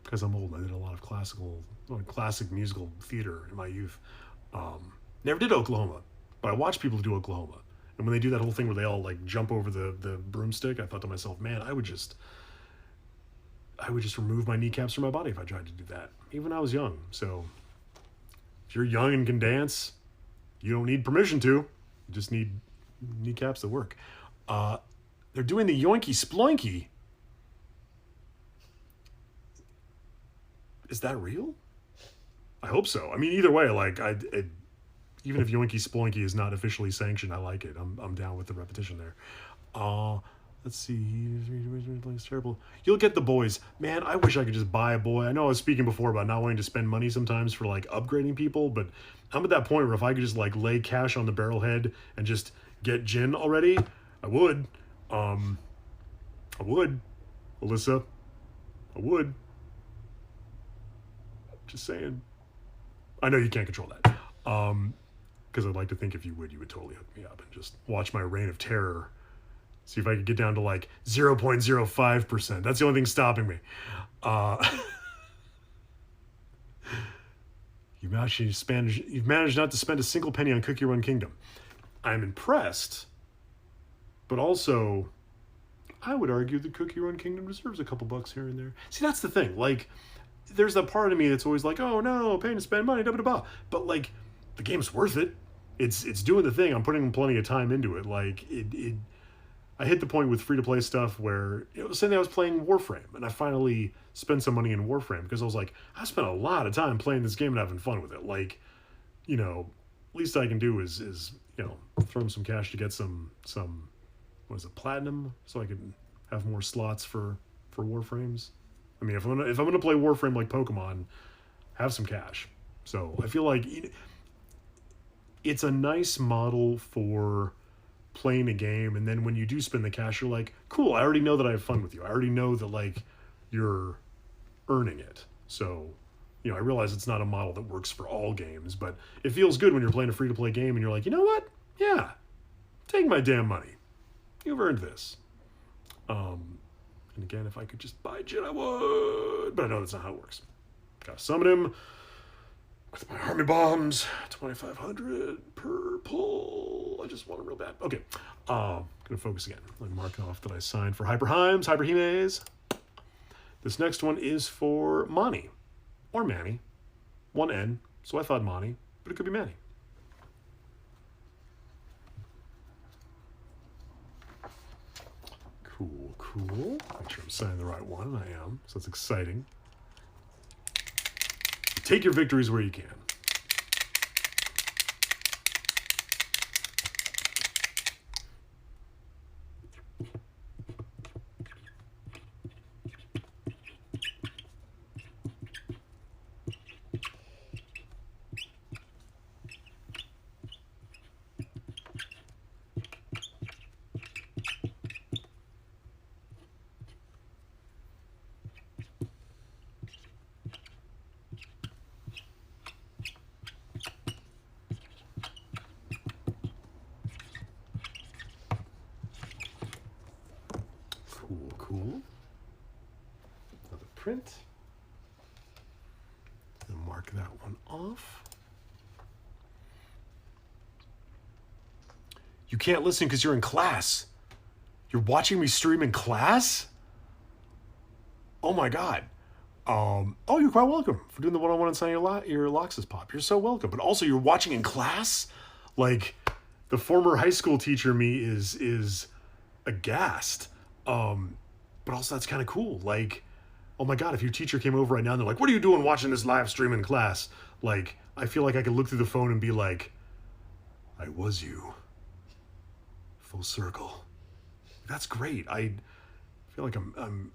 Because I'm old, I did a lot of classic musical theater in my youth. Never did Oklahoma, but I watched people do Oklahoma. And when they do that whole thing where they all like jump over the broomstick, I thought to myself, man, I would just remove my kneecaps from my body if I tried to do that, even when I was young. So if you're young and can dance, you don't need permission to. You just need kneecaps that work. They're doing the yoinky sploinky. Is that real? I hope so. I mean, either way, like even if Yoinky Sploinky is not officially sanctioned, I like it. I'm down with the repetition there. Let's see. It's terrible. You'll get the boys. Man, I wish I could just buy a boy. I know I was speaking before about not wanting to spend money sometimes for like upgrading people, but I'm at that point where if I could just like lay cash on the barrelhead and just get Jin already, I would. I would. Alyssa. I would. Just saying. I know you can't control that. Because I'd like to think if you would totally hook me up and just watch my reign of terror. See if I could get down to like 0.05%. That's the only thing stopping me. You've managed not to spend a single penny on Cookie Run Kingdom. I'm impressed, but also, I would argue that Cookie Run Kingdom deserves a couple bucks here and there. See, that's the thing. Like, there's that part of me that's always like, oh no, paying to spend money, da da da. But like, the game's worth it. It's doing the thing. I'm putting plenty of time into it. Like I hit the point with free to play stuff where suddenly I was playing Warframe, and I finally spent some money in Warframe because I was like, I spent a lot of time playing this game and having fun with it. Like, least I can do is throw in some cash to get some what is it, platinum, so I can have more slots for Warframes. I mean, if I'm gonna play Warframe like Pokemon, have some cash. So I feel like it's a nice model for playing a game, and then when you do spend the cash, you're like, cool, I already know that I have fun with you. I already know that like you're earning it. So, I realize it's not a model that works for all games, but it feels good when you're playing a free-to-play game and you're like, you know what? Yeah, take my damn money. You've earned this. And again, if I could just buy Jin, I would. But I know that's not how it works. Gotta summon him with my army bombs. 2,500 per pull. I just want him real bad. Okay. Gonna focus again. I'm marking off that I signed for Hyperhimes. This next one is for Mani. Or Manny. One N. So I thought Mani, but it could be Manny. Cool. Make sure I'm signing the right one, and I am. So it's exciting. Take your victories where you can. Cool. Another print. And mark that one off. You can't listen because you're in class. You're watching me stream in class? Oh my god. You're quite welcome for doing the one-on-one and signing your Loxus pop. You're so welcome. But also, you're watching in class? Like, the former high school teacher me is aghast. But also that's kind of cool. Like, oh my god, if your teacher came over right now and they're like, what are you doing watching this live stream in class? Like, I feel like I could look through the phone and be like, I was you. Full circle. That's great. I feel like I'm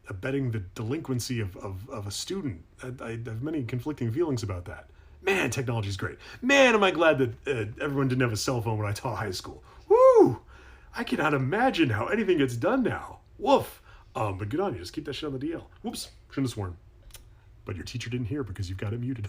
abetting the delinquency of a student. I have many conflicting feelings about that. Man, technology's great. Man, am I glad that everyone didn't have a cell phone when I taught high school. Woo! I cannot imagine how anything gets done now. Woof. But good on you. Just keep that shit on the DL. Whoops. Shouldn't have sworn. But your teacher didn't hear because you've got it muted.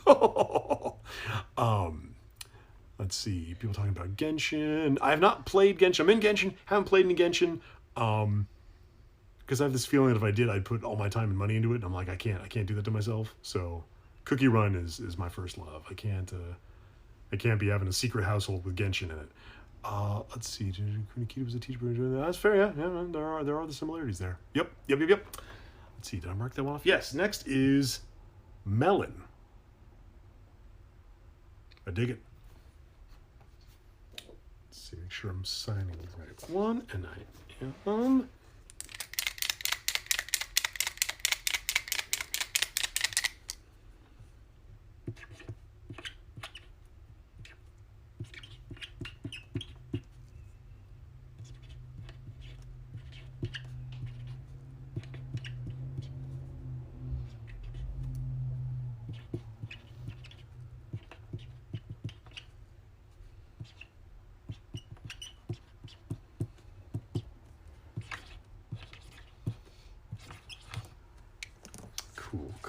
Let's see. People talking about Genshin. I have not played Genshin. I'm in Genshin. Haven't played any Genshin. Because I have this feeling that if I did, I'd put all my time and money into it. And I'm like, I can't do that to myself. So Cookie Run is my first love. I can't be having a secret household with Genshin in it. Let's see. Kunikita was a teacher. That's fair, yeah. There are the similarities there. Yep. Let's see. Did I mark that one off? Yes. Next is Melon. I dig it. Let's see. Make sure I'm signing the right one, and I am.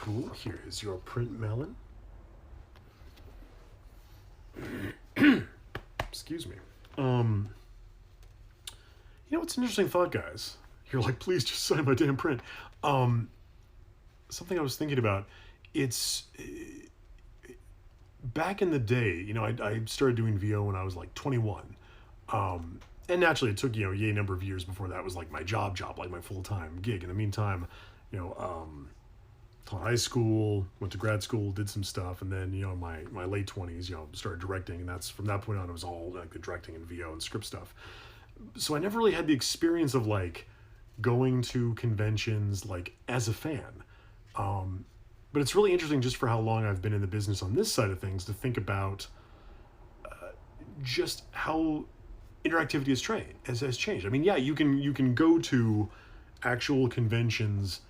Cool. Here is your print melon. Excuse me. You know, it's an interesting thought, guys. You're like, please just sign my damn print. Something I was thinking about. It's back in the day. You know, I started doing VO when I was like 21. And naturally, it took, you know, a number of years before that was like my job, like my full-time gig. In the meantime, you know, taught high school, went to grad school, did some stuff, and then, you know, my late 20s, you know, started directing, and that's from that point on, it was all like the directing and VO and script stuff. So I never really had the experience of like going to conventions like as a fan. But it's really interesting just for how long I've been in the business on this side of things to think about just how interactivity has changed. I mean, yeah, you can go to actual conventions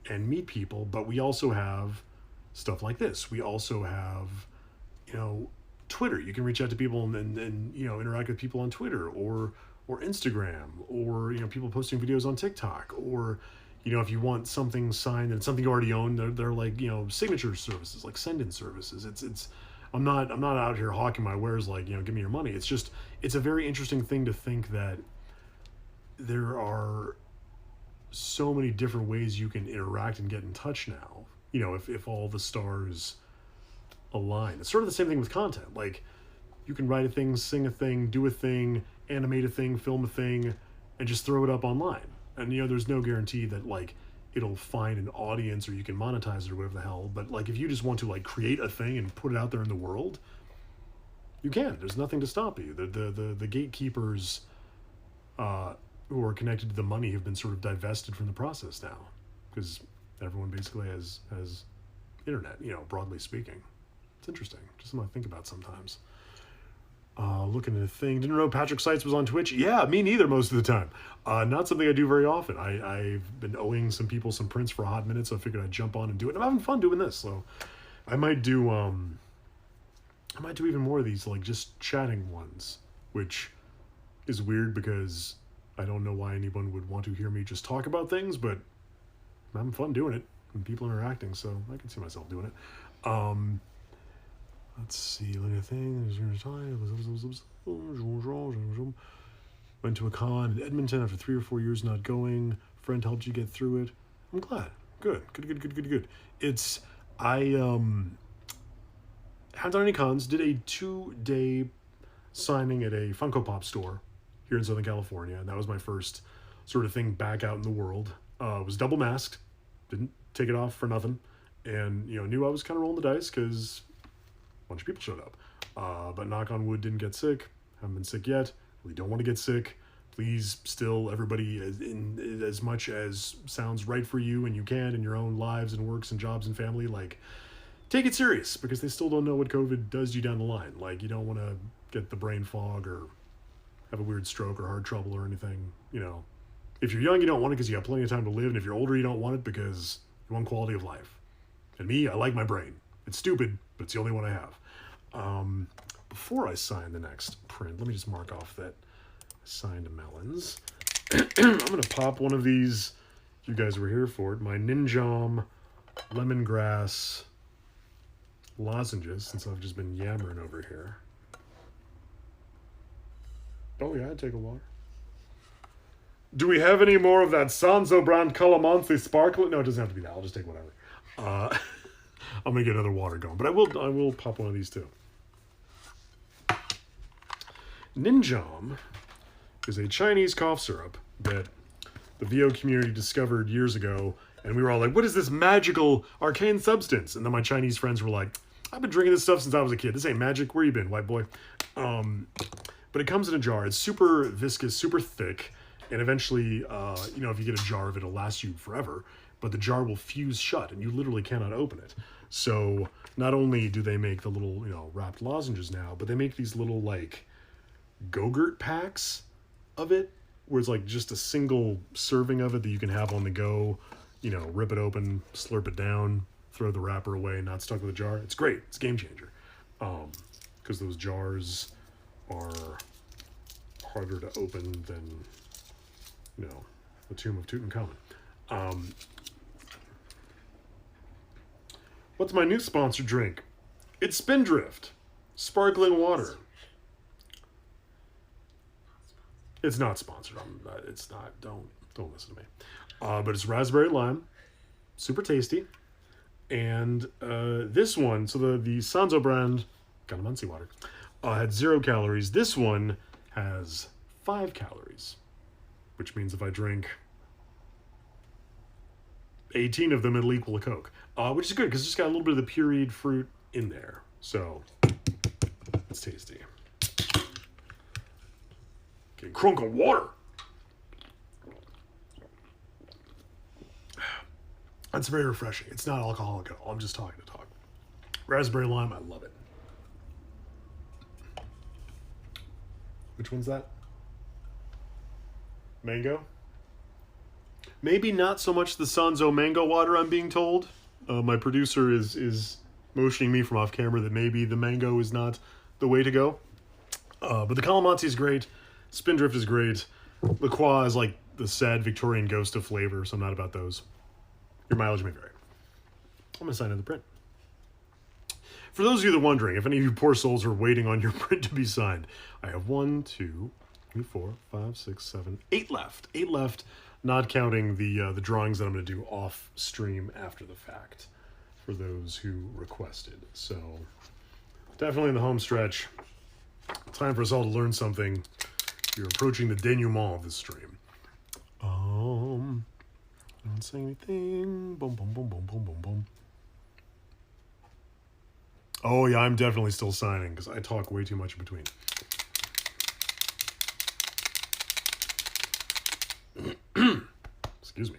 and meet people, but we also have stuff like this. We also have, you know, Twitter. You can reach out to people and you know, interact with people on Twitter or Instagram, or, you know, people posting videos on TikTok, or, you know, if you want something signed and it's something you already own, they're like, you know, signature services, like send-in services. It's I'm not out here hawking my wares like, you know, give me your money. It's just, it's a very interesting thing to think that there are so many different ways you can interact and get in touch now, you know, if all the stars align. It's sort of the same thing with content. Like, you can write a thing, sing a thing, do a thing, animate a thing, film a thing, and just throw it up online. And, you know, there's no guarantee that, like, it'll find an audience or you can monetize it or whatever the hell. But, like, if you just want to, like, create a thing and put it out there in the world, you can. There's nothing to stop you. The gatekeepers who are connected to the money have been sort of divested from the process now, because everyone basically has internet, you know, broadly speaking. It's interesting. Just something I think about sometimes. Looking at a thing. Didn't know Patrick Seitz was on Twitch. Yeah, me neither most of the time. Not something I do very often. I've been owing some people some prints for a hot minute, so I figured I'd jump on and do it. And I'm having fun doing this, so I might do even more of these, like, just chatting ones, which is weird because I don't know why anyone would want to hear me just talk about things, but I'm having fun doing it and people interacting, so I can see myself doing it. Let's see, look at the thing. Went to a con in Edmonton after 3 or 4 years not going. Friend helped you get through it. I'm glad. Good. It's, I haven't done any cons. Did a 2-day signing at a Funko Pop store here in Southern California, and that was my first sort of thing back out in the world. It was double masked. Didn't take it off for nothing. And, you know, knew I was kind of rolling the dice because bunch of people showed up, but knock on wood, didn't get sick. Haven't been sick yet. Really don't want to get sick. Please, still, everybody, in as much as sounds right for you and you can in your own lives and works and jobs and family, like, take it serious, because they still don't know what COVID does to you down the line. Like, you don't want to get the brain fog or have a weird stroke or heart trouble or anything. You know, if you're young, you don't want it because you got plenty of time to live, and if you're older, you don't want it because you want quality of life. And me, I like my brain. It's stupid, but it's the only one I have. Before I sign the next print, let me just mark off that I signed melons. I'm going to pop one of these, if you guys were here for it, my Ninjom lemongrass lozenges, since I've just been yammering over here. Oh yeah, I'd take a water. Do we have any more of that Sanzo brand Calamansi sparkling? No, it doesn't have to be that. I'll just take whatever. I'm gonna get another water going, but I will pop one of these too. Ninjom is a Chinese cough syrup that the VO community discovered years ago, and we were all like, what is this magical arcane substance? And then my Chinese friends were like, I've been drinking this stuff since I was a kid. This ain't magic. Where you been, white boy? But it comes in a jar. It's super viscous, super thick, and eventually, you know, if you get a jar of it, it'll last you forever, but the jar will fuse shut, and you literally cannot open it. So not only do they make the little, you know, wrapped lozenges now, but they make these little, like, Go-Gurt packs of it, where it's like just a single serving of it that you can have on the go, you know, rip it open, slurp it down, throw the wrapper away, not stuck with a jar. It's great. It's a game changer. Because those jars are harder to open than, you know, the Tomb of Tutankhamun. What's my new sponsored drink? It's Spindrift. Sparkling water. It's not sponsored. It's not. Don't listen to me. But it's raspberry lime. Super tasty. And this one, so the Sanzo brand, Calamansi water, had 0 calories. This one has 5 calories, which means if I drink 18 of them, it'll equal a Coke, which is good because it's just got a little bit of the pureed fruit in there. So it's tasty. Getting crunk of water. That's very refreshing. It's not alcoholic at all. I'm just talking to talk. Raspberry lime, I love it. Which one's that? Mango? Maybe not so much the Sanzo mango water, I'm being told. My producer is motioning me from off camera that maybe the mango is not the way to go. But the Calamansi is great. Spindrift is great. La Croix is like the sad Victorian ghost of flavor, so I'm not about those. Your mileage may vary. I'm going to sign in the print. For those of you that are wondering, if any of you poor souls are waiting on your print to be signed, I have 1, 2, 3, 4, 5, 6, 7, 8 left. 8 left, not counting the drawings that I'm going to do off stream after the fact for those who requested. So definitely in the home stretch. Time for us all to learn something. You're approaching the denouement of this stream. Don't say anything. Boom, boom, boom, boom, boom, boom, boom. Oh, yeah, I'm definitely still signing because I talk way too much in between. Excuse me.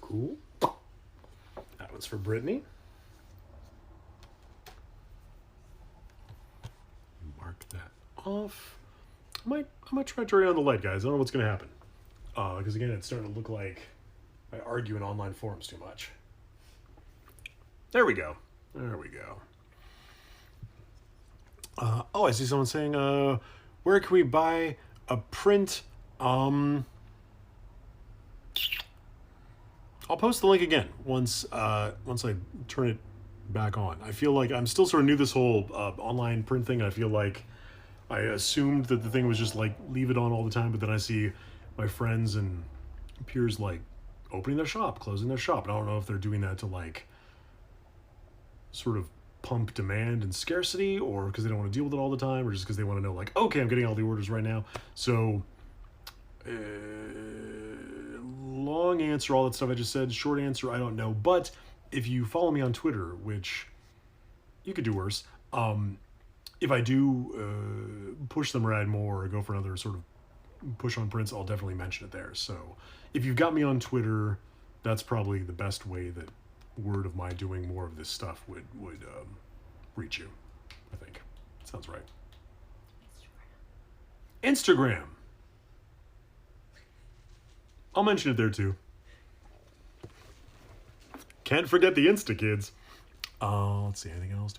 Cool. That one's for Brittany. Mark that off. I might try to turn on the light, guys. I don't know what's going to happen. Because again, it's starting to look like I argue in online forums too much. There we go. There we go. I see someone saying, where can we buy a print? I'll post the link again once I turn it back on. I feel like I'm still sort of new to this whole online print thing. I feel like I assumed that the thing was just like leave it on all the time, but then I see my friends and peers like opening their shop, closing their shop. And I don't know if they're doing that to like sort of pump demand and scarcity, or because they don't want to deal with it all the time, or just because they want to know like, okay, I'm getting all the orders right now. So long answer, all that stuff I just said. Short answer, I don't know. But if you follow me on Twitter, which you could do worse, if I do push them or add more or go for another sort of push on prints, I'll definitely mention it there. So if you've got me on Twitter, that's probably the best way that word of my doing more of this stuff would reach you, I think. Sounds right. Instagram. I'll mention it there too. Can't forget the Insta kids. Let's see, anything else?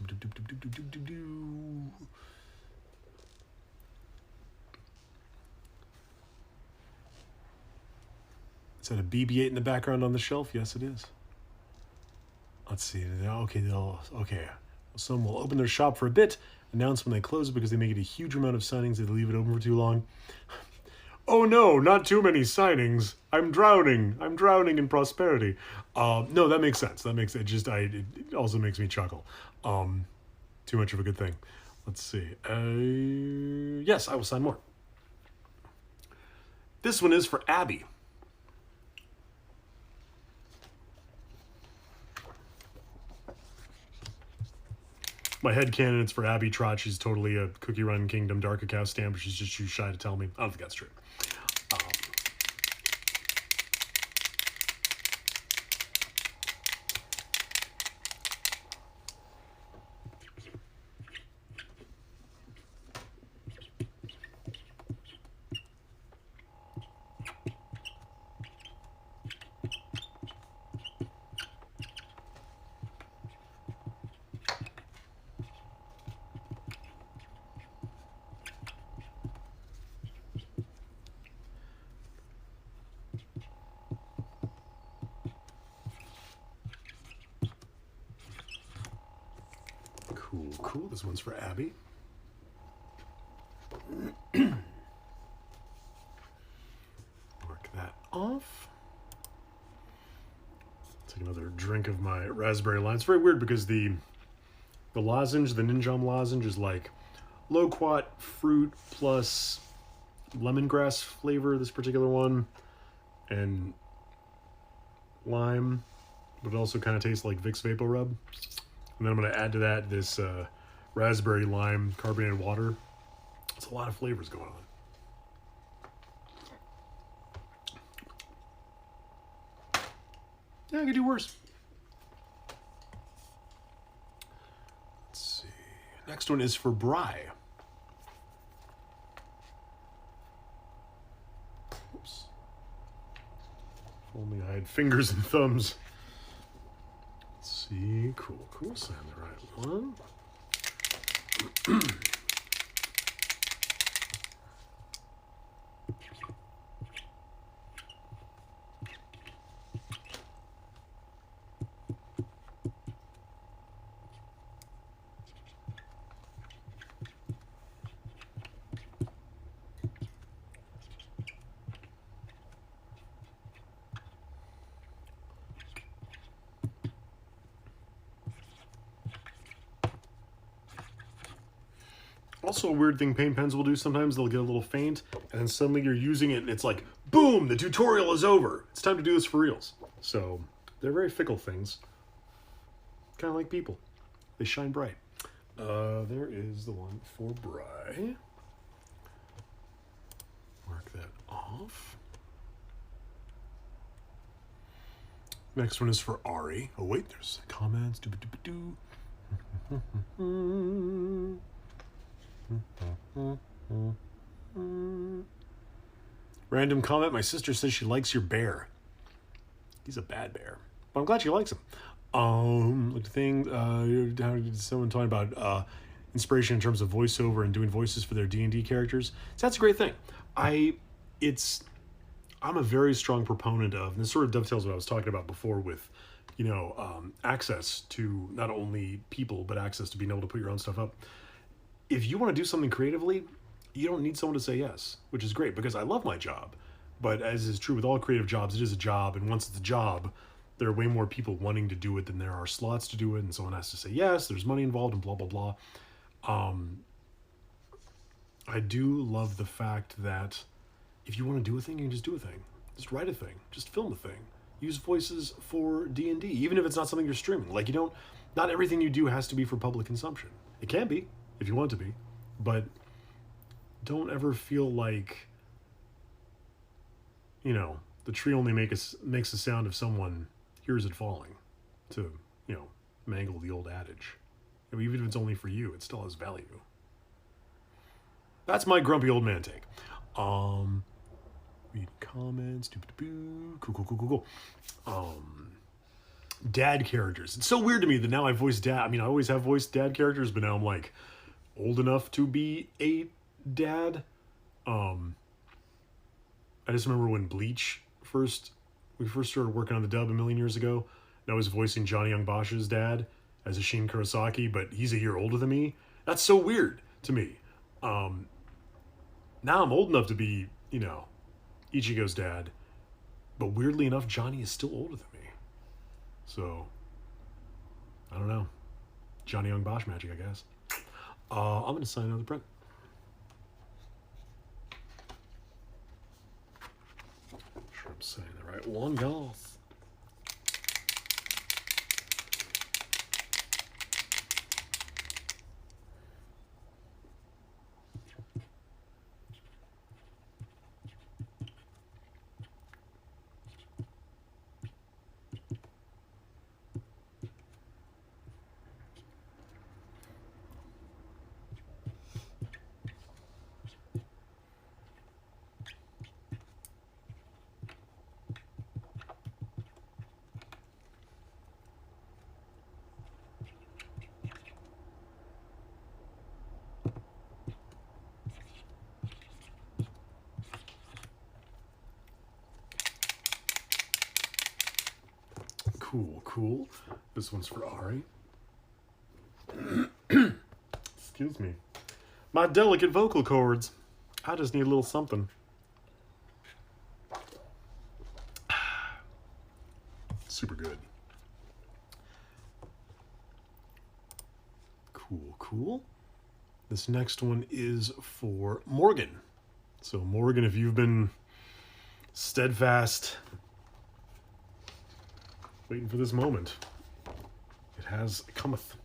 Is that a BB-8 in the background on the shelf? Yes, it is. Let's see. Okay. Some will open their shop for a bit, announce when they close it because they make it a huge amount of signings if they leave it open for too long. Oh no, not too many signings. I'm drowning in prosperity. No, that makes sense. It also makes me chuckle. Too much of a good thing. Let's see. Yes, I will sign more. This one is for Abby. my headcanon, it's for Abby Trot. She's totally a Cookie Run Kingdom Dark Cacao stamp, but she's just too shy to tell me. I don't think that's true. Cool. This one's for Abby. Mark that off. Take another drink of my raspberry lime. It's very weird because the lozenge, the Ninjam lozenge, is like loquat fruit plus lemongrass flavor, this particular one, and lime, but it also kind of tastes like Vicks Vapor Rub. And then I'm going to add to that this raspberry lime carbonated water. It's a lot of flavors going on. Yeah, I could do worse. Let's see. Next one is for Bry. Oops. If only I had fingers and thumbs. Let's see. Cool. Sign the right one. Also, a weird thing paint pens will do sometimes, they'll get a little faint, and then suddenly you're using it, and it's like, boom, the tutorial is over. It's time to do this for reals. So, they're very fickle things. Kind of like people. They shine bright. There is the one for Bry. Mark that off. Next one is for Ari. Oh, wait, there's comments. Random comment. My sister says she likes your bear. He's a bad bear, but I'm glad she likes him. Look, the thing. How did someone talking about inspiration in terms of voiceover and doing voices for their D&D characters? So that's a great thing. I'm a very strong proponent of, and this sort of dovetails what I was talking about before with, access to not only people but access to being able to put your own stuff up. If you want to do something creatively, you don't need someone to say yes, which is great because I love my job. But as is true with all creative jobs, it is a job. And once it's a job, there are way more people wanting to do it than there are slots to do it. And someone has to say yes, there's money involved and blah, blah, blah. I do love the fact that if you want to do a thing, you can just do a thing. Just write a thing. Just film a thing. Use voices for D&D, even if it's not something you're streaming. Like not everything you do has to be for public consumption. It can be, if you want it to be, but don't ever feel like, the tree only makes the sound if someone hears it falling, to, mangle the old adage. Even if it's only for you, it still has value. That's my grumpy old man take. Read comments, cool. Dad characters. It's so weird to me that now I voice dad. I mean, I always have voiced dad characters, but now I'm like old enough to be a dad. I just remember when Bleach we first started working on the dub a million years ago, and I was voicing Johnny Young Bosch's dad as a Shin Kurosaki, but he's a year older than me. That's so weird to me. Now I'm old enough to be, Ichigo's dad, but weirdly enough, Johnny is still older than me. So, I don't know. Johnny Young Bosch magic, I guess. I'm going to sign another print. Sure I'm saying the right one, guys. Cool, cool. This one's for Ari. Excuse me. My delicate vocal cords. I just need a little something. Super good. Cool, cool. This next one is for Morgan. So Morgan, if you've been steadfast waiting for this moment, it has cometh.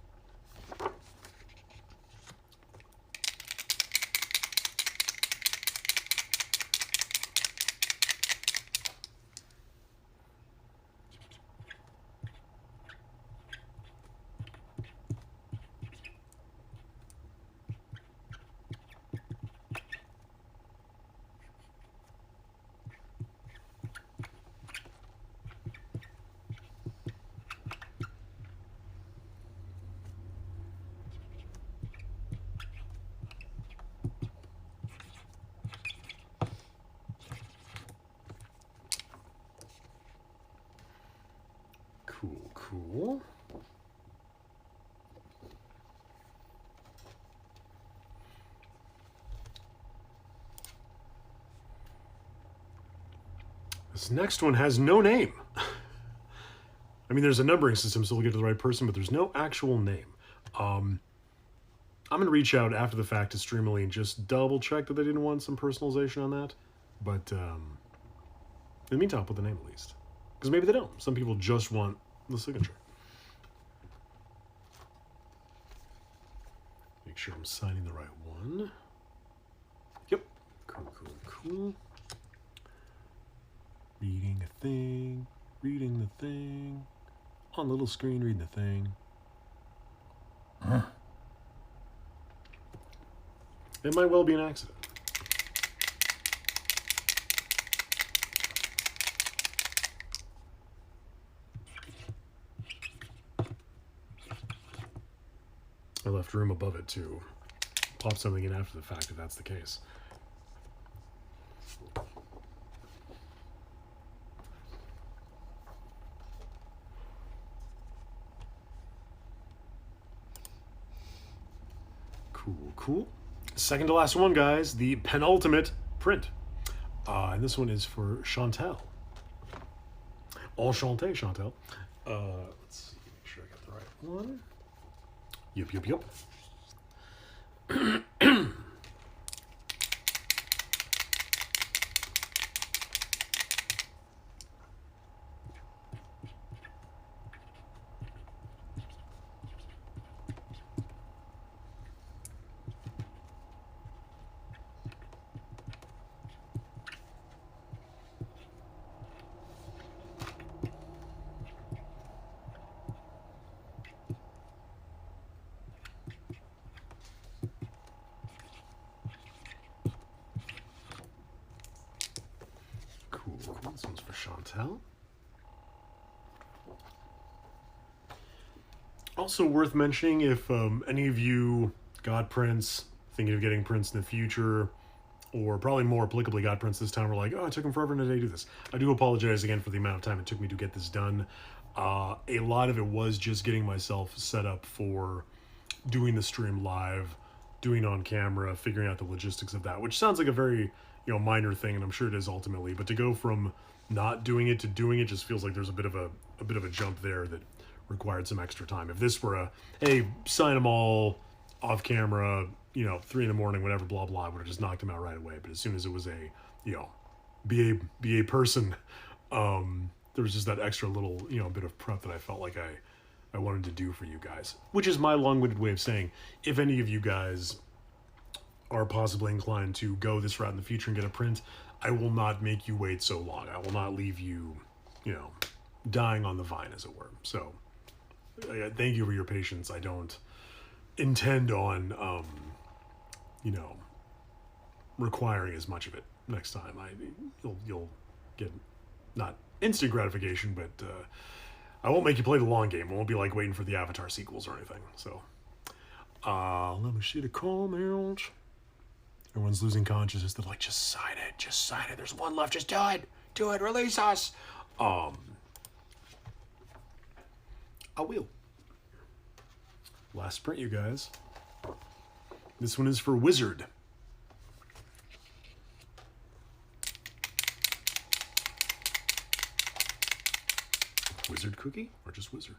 Cool, cool. This next one has no name. I mean, there's a numbering system, so we'll get to the right person, but there's no actual name. I'm going to reach out after the fact to Streamily and just double check that they didn't want some personalization on that. But in the meantime, I'll put the name at least. Because maybe they don't. Some people just want the signature. Make sure I'm signing the right one. Yep. Cool, cool, cool. Reading a thing. Reading the thing. On the little screen, reading the thing. Huh. It might well be an accident. I left room above it to pop something in after the fact if that's the case. Cool, cool. Second to last one, guys. The penultimate print. And this one is for Chantel. Enchanté, Chantel. Let's see, make sure I got the right one. Yup, yup, yup. Cool. This one's for Chantel. Also worth mentioning, if any of you got prints, thinking of getting prints in the future, or probably more applicably got prints this time, were like, oh, it took them forever today to do this. I do apologize again for the amount of time it took me to get this done. A lot of it was just getting myself set up for doing the stream live, doing on camera, figuring out the logistics of that, which sounds like a very, minor thing, and I'm sure it is ultimately, but to go from not doing it to doing it just feels like there's a bit of a jump there that required some extra time. If this were hey, sign them all off camera, 3 a.m, whatever, blah blah, I would have just knocked them out right away. But as soon as it was be a person, there was just that extra little bit of prep that I felt like I wanted to do for you guys, which is my long-winded way of saying, if any of you guys are possibly inclined to go this route in the future and get a print, I will not make you wait so long. I will not leave you, dying on the vine, as it were. So thank you for your patience. I don't intend on, requiring as much of it next time. You'll get not instant gratification, but I won't make you play the long game. It won't be like waiting for the Avatar sequels or anything. So let me see the comments. Everyone's losing consciousness. They're like, just sign it. There's one left. Just do it. Release us. I will. Last sprint, you guys. This one is for Wizard. Wizard cookie or just Wizard?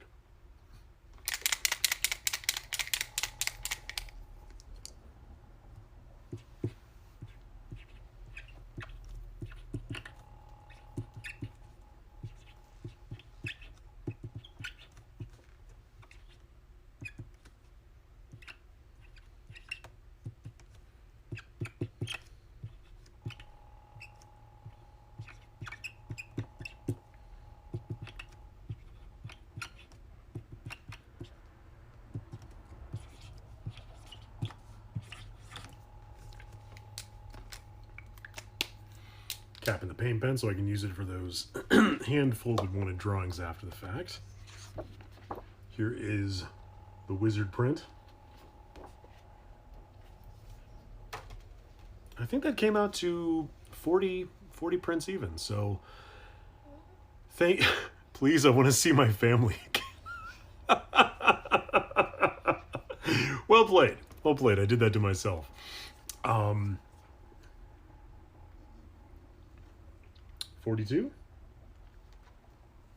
Capping the paint pen so I can use it for those hand-folded wanted drawings after the fact. Here is the Wizard print. I think that came out to 40 prints even, so please, I want to see my family again. Well played. Well played. I did that to myself. 42?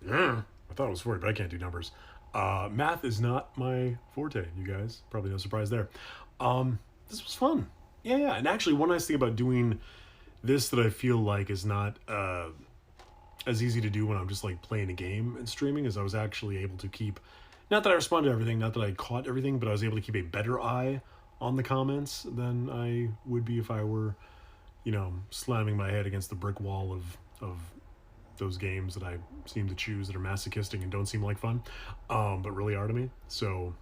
Yeah, I thought it was 40, but I can't do numbers. Math is not my forte, you guys. Probably no surprise there. This was fun. Yeah. And actually, one nice thing about doing this that I feel like is not as easy to do when I'm just like playing a game and streaming is I was actually able to keep, not that I responded to everything, not that I caught everything, but I was able to keep a better eye on the comments than I would be if I were, you know, slamming my head against the brick wall of those games that I seem to choose that are masochistic and don't seem like fun, but really are to me. So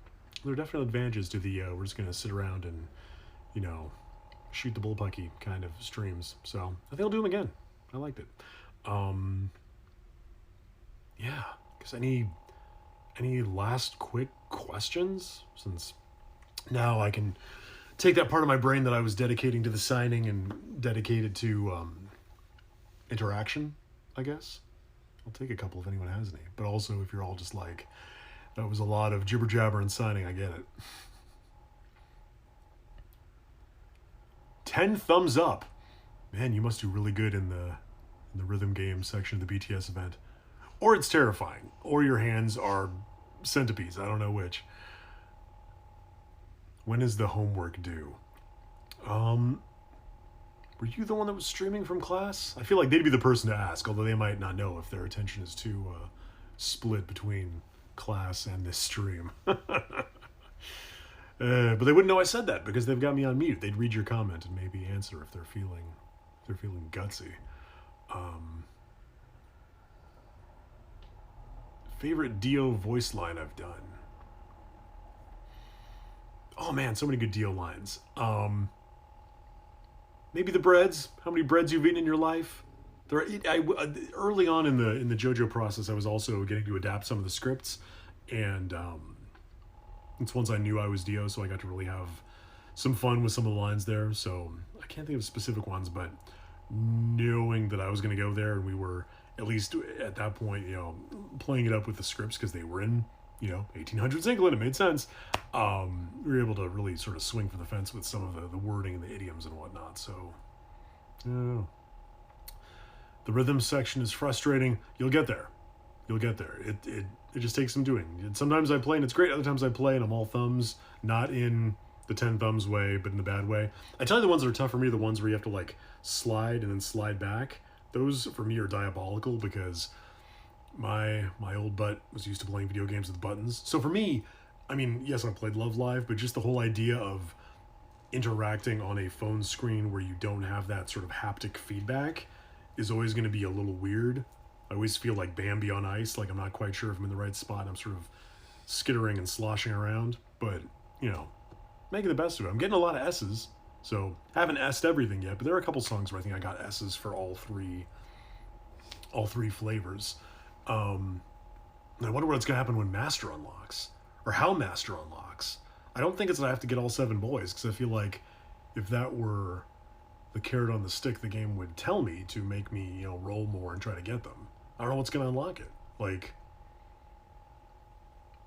there are definitely advantages to the we're just going to sit around and, you know, shoot the bullpucky kind of streams. So I think I'll do them again. I liked it. Yeah, because any last quick questions, since now I can take that part of my brain that I was dedicating to the signing and dedicate it to interaction, I guess. I'll take a couple if anyone has any. But also, if you're all just like, that was a lot of jibber jabber and signing, I get it. 10 thumbs up. Man, you must do really good in the rhythm game section of the BTS event. Or it's terrifying. Or your hands are centipedes. I don't know which. When is the homework due? Were you the one that was streaming from class? I feel like they'd be the person to ask, although they might not know if their attention is too split between class and this stream. But they wouldn't know I said that because they've got me on mute. They'd read your comment and maybe answer if they're feeling gutsy. Favorite Dio voice line I've done. Oh man, so many good Dio lines. Maybe the breads. How many breads you've eaten in your life? Early on in the JoJo process, I was also getting to adapt some of the scripts, and it's ones I knew I was Dio, so I got to really have some fun with some of the lines there. So I can't think of specific ones, but knowing that I was going to go there, and we were at least at that point, you know, playing it up with the scripts because they were in, you know, 1800s England, it made sense. We were able to really sort of swing for the fence with some of the wording and the idioms and whatnot. So, yeah. The rhythm section is frustrating. You'll get there. You'll get there. It just takes some doing. Sometimes I play and it's great. Other times I play and I'm all thumbs, not in the 10 thumbs way, but in the bad way. I tell you, the ones that are tough for me are the ones where you have to like slide and then slide back. Those for me are diabolical because my old butt was used to playing video games with buttons. So for me, I mean, yes, I played Love Live, but just the whole idea of interacting on a phone screen where you don't have that sort of haptic feedback is always going to be a little weird. I always feel like Bambi on ice, like I'm not quite sure if I'm in the right spot. I'm sort of skittering and sloshing around, but, you know, making the best of it. I'm getting a lot of S's, so haven't S'd everything yet, but there are a couple songs where I think I got S's for all three flavors. I wonder what's going to happen when Master unlocks, or how Master unlocks. I don't think it's that I have to get all 7 boys, because I feel like if that were the carrot on the stick the game would tell me to make me, you know, roll more and try to get them. I don't know what's going to unlock it. Like,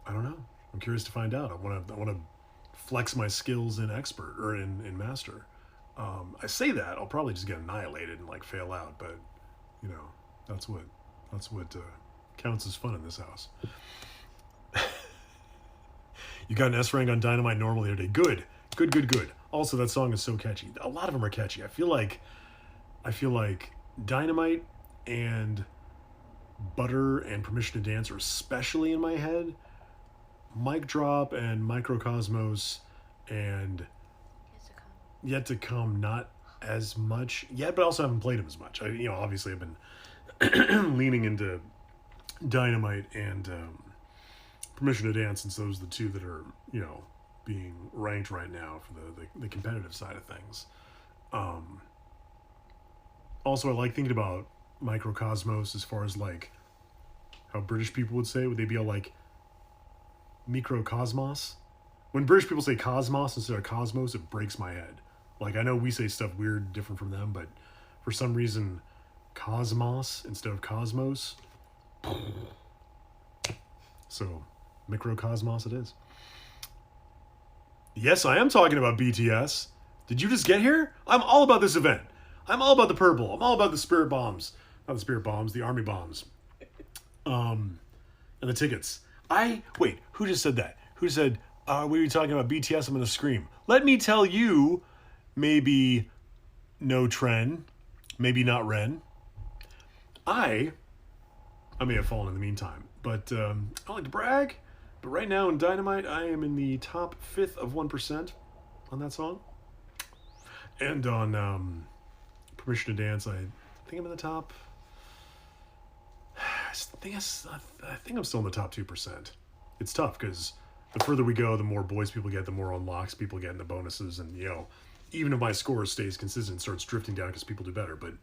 I don't know. I'm curious to find out. I want to flex my skills in expert or in master. I say that I'll probably just get annihilated and like fail out, but you know that's what counts as fun in this house. You got an S rank on Dynamite normal the other day. Good. Also, that song is so catchy. A lot of them are catchy. I feel like Dynamite and Butter and Permission to Dance are especially in my head. Mic Drop and Microcosmos and Yet to Come, not as much yet, but also haven't played them as much. Obviously I've been leaning into Dynamite and Permission to Dance, since those are the two that are, being ranked right now for the competitive side of things. Also, I like thinking about Microcosmos as far as like how British people would say. Would they be all like microcosmos? When British people say cosmos instead of cosmos, it breaks my head. Like, I know we say stuff weird, different from them, but for some reason, cosmos instead of cosmos. So, microcosmos it is. Yes, I am talking about BTS. Did you just get here? I'm all about this event. I'm all about the purple. I'm all about the spirit bombs. Not the spirit bombs, the army bombs. And the tickets. Wait, who just said that? Who said, we were talking about BTS, I'm going to scream. Let me tell you, maybe no Tren, maybe not Ren. I may have fallen in the meantime, but I don't like to brag. But right now in Dynamite, I am in the top 5th of 1% on that song. And on Permission to Dance, I think I'm in the top... I think I'm still in the top 2%. It's tough because the further we go, the more boys people get, the more unlocks people get in the bonuses. And, even if my score stays consistent, it starts drifting down because people do better. But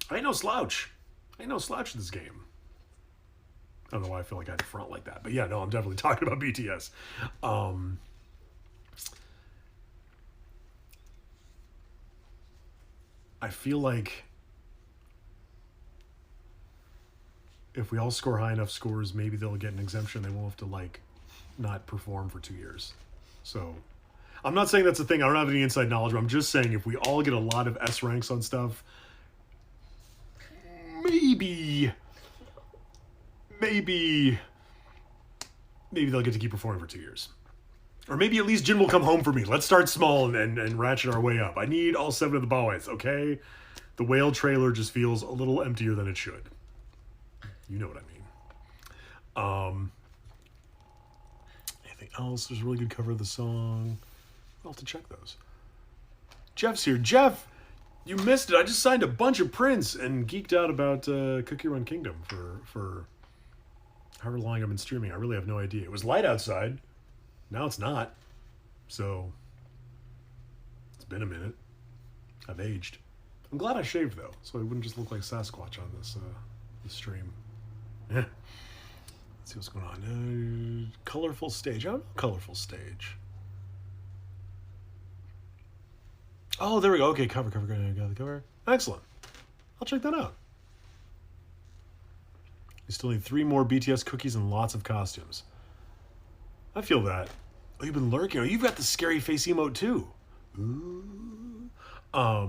I ain't no slouch. In this game. I don't know why I feel like I had to front like that. But yeah, no, I'm definitely talking about BTS. I feel like if we all score high enough scores, maybe they'll get an exemption. They won't have to, like, not perform for 2 years. So, I'm not saying that's a thing. I don't have any inside knowledge. I'm just saying if we all get a lot of S ranks on stuff, maybe they'll get to keep performing for 2 years. Or maybe at least Jin will come home for me. Let's start small and ratchet our way up. I need all 7 of the boys, okay? The whale trailer just feels a little emptier than it should. You know what I mean. Anything else? There's a really good cover of the song. I'll have to check those. Jeff's here. Jeff, you missed it. I just signed a bunch of prints and geeked out about Cookie Run Kingdom for however long I've been streaming. I really have no idea. It was light outside. Now it's not. So, it's been a minute. I've aged. I'm glad I shaved, though, so I wouldn't just look like Sasquatch on this stream. Yeah. Let's see what's going on. Colorful stage. I don't know. Colorful stage. Oh, there we go. Okay, cover. Got the cover. Excellent. I'll check that out. You still need 3 more BTS cookies and lots of costumes. I feel that. Oh, you've been lurking. Oh, you've got the scary face emote too. Ooh. I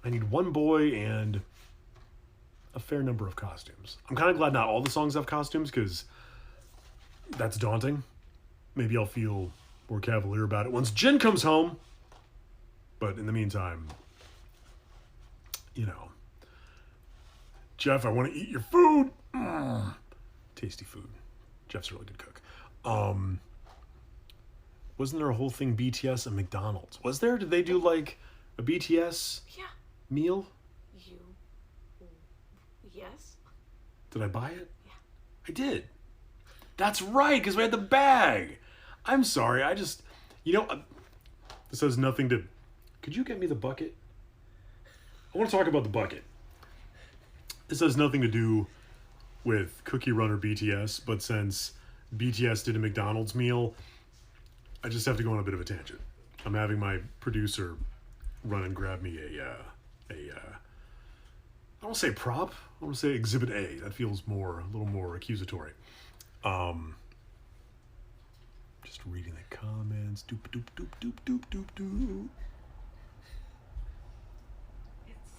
need 1 boy and a fair number of costumes. I'm kind of glad not all the songs have costumes because that's daunting. Maybe I'll feel more cavalier about it once Jin comes home. But in the meantime, Jeff, I want to eat your food. Tasty food. Jeff's a really good cook. Wasn't there a whole thing BTS and McDonald's? Was there? Did they do like a BTS meal? Yes. Did I buy it? Yeah. I did. That's right, because we had the bag. I'm sorry. I just, this has nothing to... Could you get me the bucket? I want to talk about the bucket. This has nothing to do with Cookie Run or BTS, but since BTS did a McDonald's meal, I just have to go on a bit of a tangent. I'm having my producer run and grab me I don't want to say prop. I want to say Exhibit A. That feels a little more accusatory. hands. Doop, doop, doop, doop, doop, doop, doop.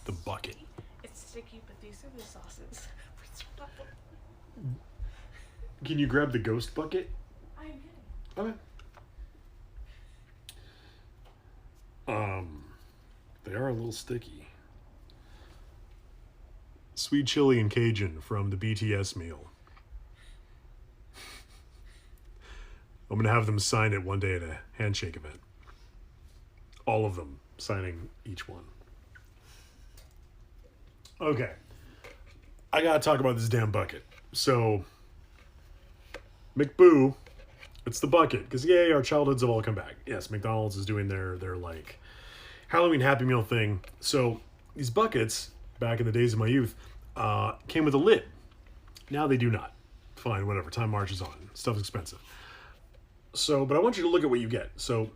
The bucket. It's sticky, but these are the sauces. Can you grab the ghost bucket? I'm getting. Okay. They are a little sticky. Sweet chili and Cajun from the BTS meal. I'm gonna have them sign it one day at a handshake event. All of them signing each one. Okay. I gotta talk about this damn bucket. So, McBoo, it's the bucket. Because, yay, our childhoods have all come back. Yes, McDonald's is doing their like, Halloween Happy Meal thing. So, these buckets, back in the days of my youth, came with a lid. Now they do not. Fine, whatever. Time marches on. Stuff's expensive. So, but I want you to look at what you get. So,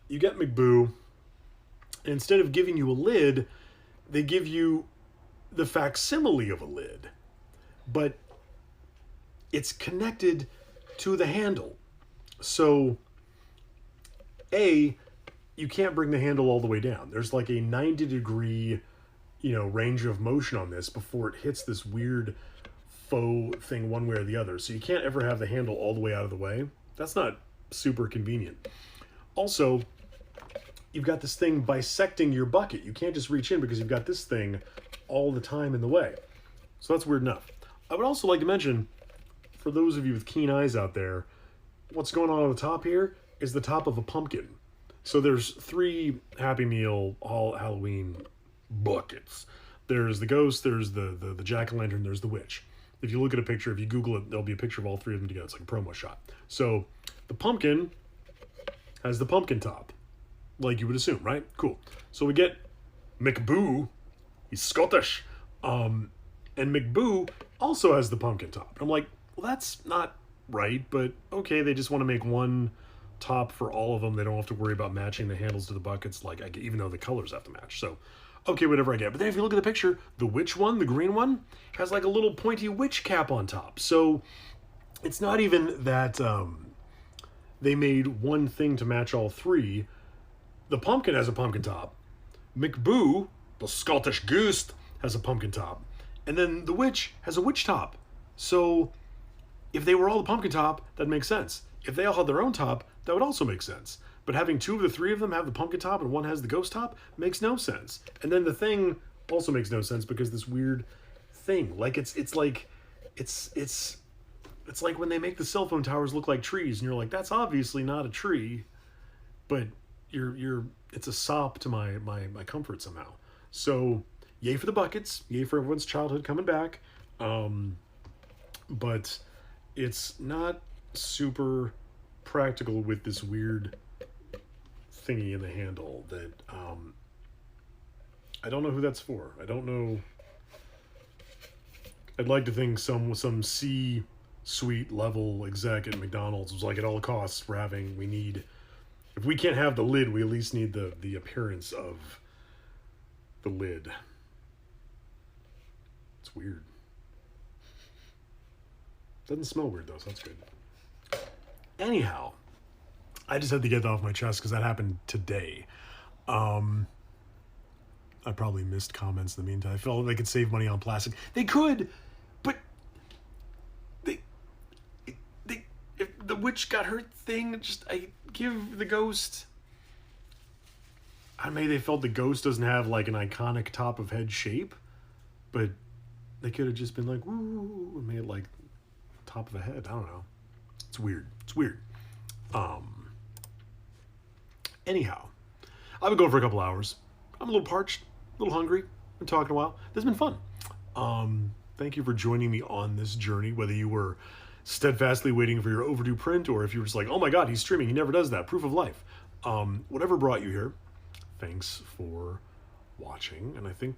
you get McBoo. And instead of giving you a lid, they give you the facsimile of a lid. But it's connected to the handle. So, you can't bring the handle all the way down. There's like a 90-degree, range of motion on this before it hits this weird faux thing one way or the other. So you can't ever have the handle all the way out of the way. That's not super convenient. Also, you've got this thing bisecting your bucket. You can't just reach in because you've got this thing all the time in the way. So that's weird enough. I would also like to mention, for those of you with keen eyes out there, what's going on the top here is the top of a pumpkin. So there's 3 Happy Meal all Halloween buckets. There's the ghost, there's the jack-o'-lantern, there's the witch. If you look at a picture, if you Google it, there'll be a picture of all 3 of them together. It's like a promo shot. So the pumpkin has the pumpkin top, like you would assume, right? Cool. So we get McBoo. He's Scottish. And McBoo also has the pumpkin top. I'm like, well, that's not right, but okay, they just want to make one top for all of them. They don't have to worry about matching the handles to the buckets, even though the colors have to match. So, okay, whatever I get. But then if you look at the picture, the witch one, the green one, has like a little pointy witch cap on top. So it's not even that they made one thing to match all 3. The pumpkin has a pumpkin top. McBoo, the Scottish ghost, has a pumpkin top. And then the witch has a witch top. So if they were all the pumpkin top, that makes sense. If they all had their own top, that would also make sense. But having 2 of the 3 of them have the pumpkin top and one has the ghost top makes no sense. And then the thing also makes no sense because this weird thing, like it's like when they make the cell phone towers look like trees, and you're like, that's obviously not a tree, but it's a sop to my comfort somehow. So yay for the buckets, yay for everyone's childhood coming back. But it's not super practical with this weird thingy in the handle that I don't know who that's for. I don't know. I'd like to think some C-suite level exec at McDonald's was like, at all costs if we can't have the lid, we at least need the appearance of the lid. It's weird. Doesn't smell weird though, so that's good. Anyhow, I just had to get that off my chest because that happened today. I probably missed comments in the meantime. I felt they could save money on plastic. They could, but if the witch got her thing, I give the ghost. Maybe they felt the ghost doesn't have like an iconic top of head shape, but they could have just been like, woo, and made it like top of a head. I don't know. It's weird. Anyhow, I've been going for a couple hours. I'm a little parched, a little hungry. Been talking a while. This has been fun. Thank you for joining me on this journey, whether you were steadfastly waiting for your overdue print or if you were just like, oh my God, he's streaming. He never does that. Proof of life. Whatever brought you here, thanks for watching. And I think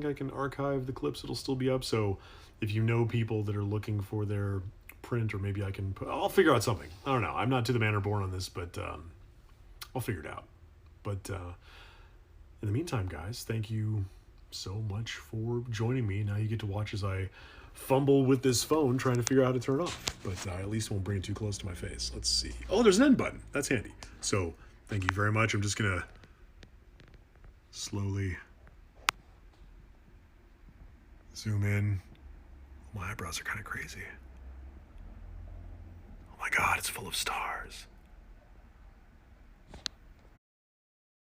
I can archive the clips. It'll still be up. So if you know people that are looking for their print, or maybe I'll figure out something. I don't know. I'm not to the manor born on this, but I'll figure it out. But in the meantime, guys, thank you so much for joining me. Now you get to watch as I fumble with this phone trying to figure out how to turn it off. But at least won't bring it too close to my face. Let's see. Oh, there's an end button. That's handy. So thank you very much. I'm just going to slowly zoom in. My eyebrows are kind of crazy. Oh my God, it's full of stars.